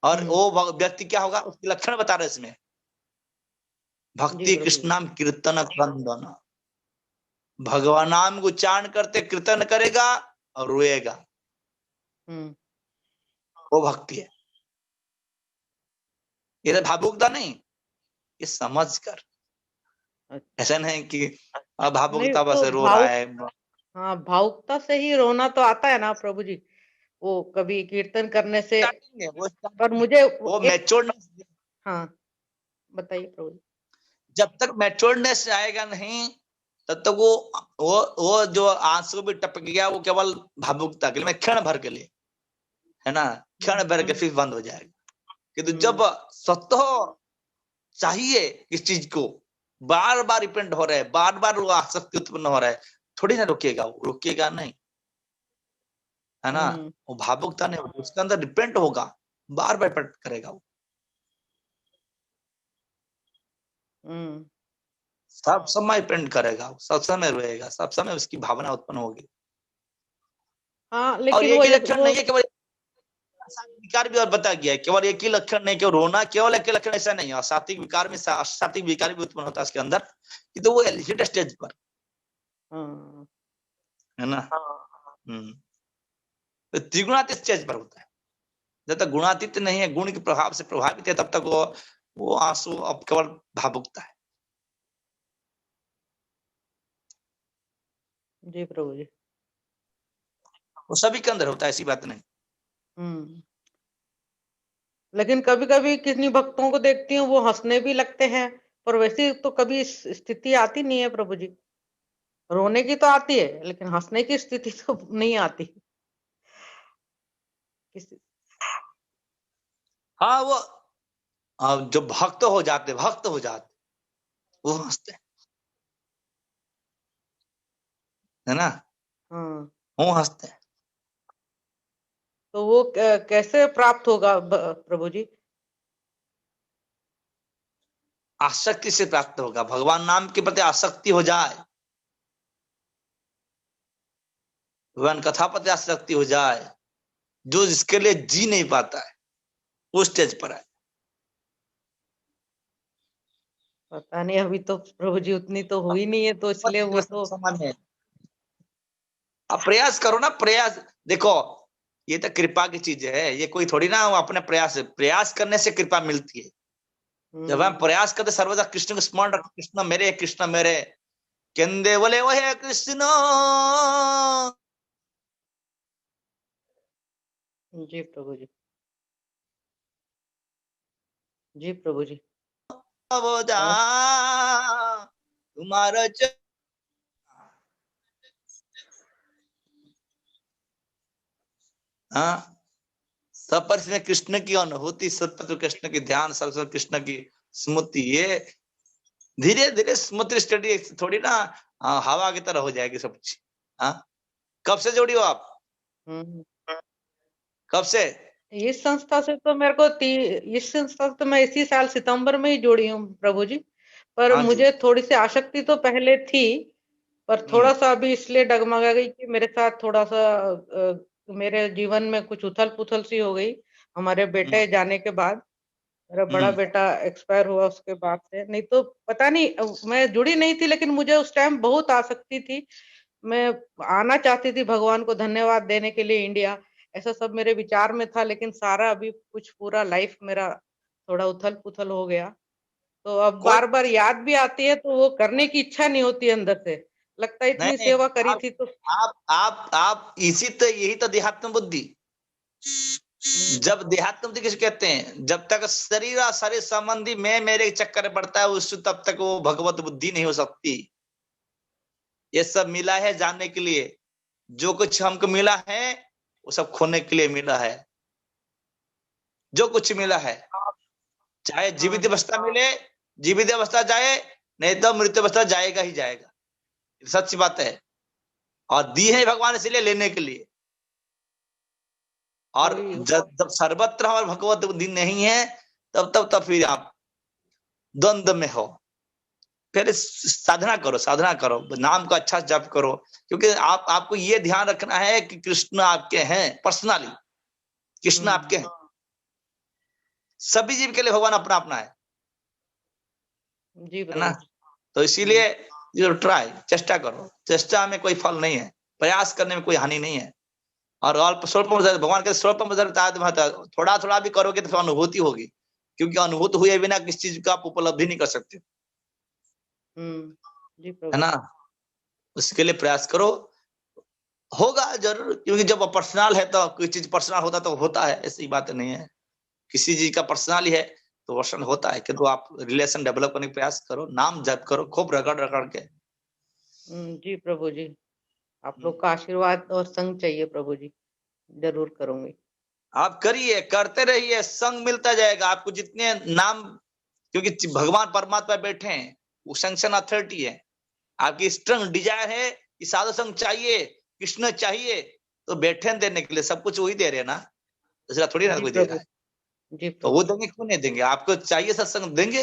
और वो व्यक्ति क्या होगा, उसके लक्षण बता रहे इसमें। भक्ति कृष्ण नाम कीर्तन क्रंदन, भगवान नाम को उच्चारण करते कीर्तन करेगा और रोएगा, वो भक्ति है। ये तो भावुकता नहीं, ये समझ कर। ऐसा नहीं कि भावुकता बस रो रहा है।
हाँ, भावुकता से ही रोना तो आता है ना प्रभु जी, वो कभी कीर्तन करने से। पर मुझे
वो मैच्योर्डनेस,
हाँ बताइए प्रभु जी।
जब तक मैच्योर्डनेस आएगा नहीं तब तक वो जो आंसू भी टपक गया वो केवल भावुकता के लिए, क्षण भर के लिए है ना, क्षण भर के फिर बंद हो जाएगा। किंतु जब स्वतः चाहिए इस चीज को, बार बार रिपेंट हो रहा है, बार बार वो आसक्ति उत्पन्न हो रहा है, थोड़ी ना रुकेगा, वो रुकेगा नहीं, है ना। वो भावुकता नहीं, उसके अंदर रिपेंट होगा, बार बार रिपेंट करेगा वो। सब समय रिपेंट करेगा, सब समय रोएगा, सब समय उसकी भावना उत्पन्न होगी।
हाँ,
और
लेकिन
एक ही लक्षण नहीं है केवल, विकार भी और बता गया है, केवल एक ही लक्षण नहीं, केवल रोना केवल एक ही लक्षण ऐसा नहीं है। सात्विक विकार में सात्विक विकार भी उत्पन्न होता है उसके अंदर, कि तो वो एलिवेटेड स्टेज पर है ना। तो त्रिगुणातीत स्टेज पर होता है। जब तक गुणातीत नहीं है, गुण के प्रभाव से प्रभावित है, तब तक वो आंसू अब केवल भावुकता है।
जी प्रभु जी।
वो सभी के अंदर होता है, ऐसी बात नहीं।
लेकिन कभी कभी कितनी भक्तों को देखती हूँ वो हंसने भी लगते हैं, पर वैसे तो कभी स्थिति आती नहीं है प्रभु जी। रोने की तो आती है, लेकिन हंसने की स्थिति तो नहीं आती।
हाँ, वो जो भक्त हो जाते वो हंसते है ना। वो हंसते हैं।
तो वो कैसे प्राप्त होगा प्रभु जी?
आसक्ति से प्राप्त होगा। भगवान नाम के प्रति आसक्ति हो जाए, भगवान कथा प्रति आसक्ति हो जाए, जो जिसके लिए जी नहीं पाता है वो स्टेज पर है।
पता नहीं, अभी तो प्रभु जी उतनी तो हुई नहीं है, तो इसलिए वो तो
सामान्य। आप प्रयास करो ना, प्रयास देखो, ये तो कृपा की चीज है, ये कोई थोड़ी ना अपने प्रयास करने से कृपा मिलती है। जब हम प्रयास करते सर्वदा कृष्ण को स्मरण रखते, कृष्ण मेरे केंदे बोले वो है कृष्ण।
जी प्रभु जी, जी प्रभु जी।
तुम्हारा सब पर इसमें कृष्ण की अनुभूति, सतपथ कृष्ण की ध्यान, सरस्वती कृष्ण की स्मृति, ये धीरे धीरे स्मृति स्टडी थोड़ी ना हवा की तरह हो जाएगी सब कुछ। कब से जुड़ी हो आप? कब से?
इस संस्था से तो मेरे को इस संस्था से तो मैं इसी साल सितंबर में ही जुड़ी हूँ प्रभु जी। पर मुझे थोड़ी सी आसक्ति तो पहले थी, पर थोड़ा सा अभी इसलिए डगमगा गई कि मेरे साथ थोड़ा सा मेरे जीवन में कुछ उथल पुथल सी हो गई हमारे बेटे जाने के बाद। मेरा बड़ा बेटा एक्सपायर हुआ उसके बाद से। नहीं तो पता नहीं, मैं जुड़ी नहीं थी, लेकिन मुझे उस टाइम बहुत आसक्ति थी। मैं आना चाहती थी भगवान को धन्यवाद देने के लिए इंडिया, ऐसा सब मेरे विचार में था। लेकिन सारा अभी कुछ पूरा लाइफ मेरा थोड़ा उथल पुथल हो गया, तो अब बार बार याद भी आती है तो वो करने की इच्छा नहीं होती अंदर से। लगता है इतनी सेवा करी थी तो
आप यही तो देहात्म बुद्धि। जब देहात्म बुद्धि किसे कहते हैं? जब तक शरीर संबंधी मैं मेरे चक्कर में पड़ता है, उससे तब तक वो भगवत बुद्धि नहीं हो सकती। ये सब मिला है जानने के लिए, जो कुछ हमको मिला है वो सब खोने के लिए मिला है। जो कुछ मिला है, चाहे जीवित अवस्था मिले, जीवित अवस्था जाए, नहीं तो मृत्यु अवस्था जाएगा ही जाएगा, सच्ची बात है। और दी है भगवान इसलिए लेने के लिए। और जब सर्वत्र हमारे भगवत बुद्धि नहीं है, तब फिर आप द्वंद्व में हो। फिर साधना करो, नाम का अच्छा जप करो, क्योंकि आपको ये ध्यान रखना है कि कृष्ण आपके हैं, पर्सनली कृष्ण आपके हैं। सभी जीव के लिए भगवान अपना अपना है
जी
ना।
प्रभु
तो इसीलिए जो ट्राई, चेष्टा करो, चेष्टा में कोई फल नहीं है, प्रयास करने में कोई हानि नहीं है। और अल्प स्वल्प भगवान के स्वल्प थोड़ा थोड़ा भी करोगे तो अनुभूति होगी, क्योंकि अनुभूत हुए बिना किसी चीज का आप उपलब्धि नहीं कर सकते,
जी
है
प्रभु
ना। उसके लिए प्रयास करो, होगा जरूर, क्योंकि जब पर्सनल है तो कोई चीज पर्सनल होता तो होता है, ऐसी बात नहीं है। किसी चीज का पर्सनल ही है तो पर्सनल होता है, किंतु आप रिलेशन डेवलप करने का प्रयास करो, नाम जप करो खूब रगड़ रगड़ के।
जी प्रभु जी, आप लोग का आशीर्वाद और संग चाहिए प्रभु जी, जरूर करूंगी।
आप करिए, करते रहिए, संग मिलता जाएगा आपको। जितने नाम, क्योंकि भगवान परमात्मा बैठे हैं, वो सैंक्शन अथॉरिटी है। आपकी स्ट्रंग डिजायर है कि साधु संग चाहिए, कृष्ण चाहिए, तो बैठे देने के लिए सब कुछ वही दे रहे हैं ना, दूसरा थोड़ी ना
जी
कोई दे रहा
प्रभु
है।
जी
तो
प्रभु
वो देंगे, क्यों नहीं देंगे? आपको चाहिए सत्संग देंगे,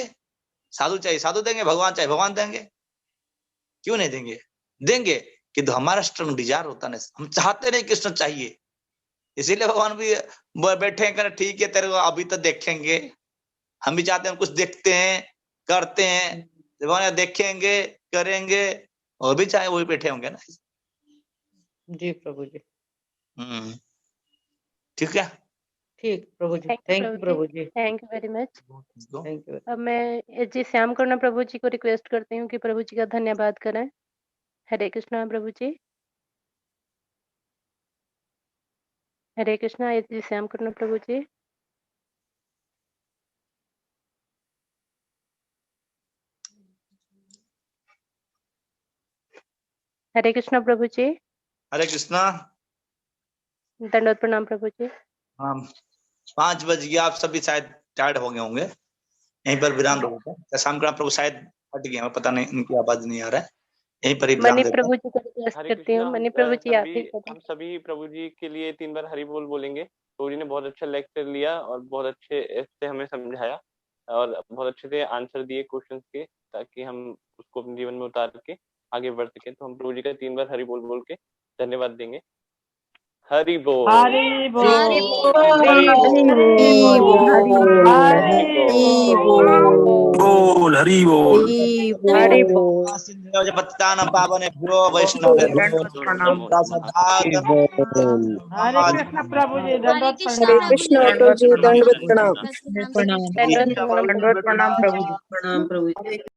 साधु चाहिए साधु देंगे, भगवान चाहिए भगवान देंगे, क्यों नहीं देंगे? देंगे, किंतु हमारा स्ट्रंग डिजायर होता नहीं, हम चाहते नहीं कृष्ण चाहिए। इसीलिए भगवान भी बैठे हैं, करें ठीक है तेरे को अभी तो देखेंगे, हम भी चाहते हैं कुछ देखते हैं करते हैं, भगवान देखेंगे करेंगे, और भी चाहे वही बैठे होंगे ना।
जी प्रभु जी,
ठीक है।
ठीक प्रभु जी,
थैंक
थैंक
यू
यू प्रभु जी,
thank you very much.
Thank you.
अब मैं जी श्याम करुणा प्रभु जी को रिक्वेस्ट करती हूँ कि प्रभु जी का धन्यवाद करें। हरे कृष्णा प्रभु जी, हरे कृष्णा जी श्याम करुणा प्रभु जी। हरे कृष्णा प्रभु जी,
हरे कृष्णा।
दंडवत प्रणाम प्रभु जी।
हाँ, 5 बज गया, आप सभी शायद टायर्ड हो गए होंगे, यहीं पर विराम देते। शाम का प्रभु शायद हट गए हैं, पता नहीं, उनकी आवाज नहीं आ रहा है, यहीं पर ही विराम
मणि
देते
प्रभु जी को रिक्वेस्ट
हरे
करती हूँ।
कृष्णा।
मणि प्रभु जी आप ही
हम सभी प्रभु जी के लिए 3 बार हरि बोल बोलेंगे। प्रभु जी ने बहुत अच्छा लेक्चर लिया और बहुत अच्छे से हमें समझाया और बहुत अच्छे से आंसर दिए क्वेश्चंस के, ताकि हम उसको अपने जीवन में उतार के आगे बढ़ सके। तो हम प्रभु जी का 3 बार हरि बोल बोल के धन्यवाद देंगे। हरि बोल,
हरि बोल,
हरि
हरि बोल,
हरि बोल,
हरि बोल।
पत्तान पावनेभ्यो वैष्णवेभ्यो
हरे कृष्ण प्रभु जी, दंडवत
हरे कृष्ण प्रभु जी, दंडवत प्रणाम।
दंडवत प्रणाम
प्रणाम प्रभु जी।
प्रणाम प्रभु।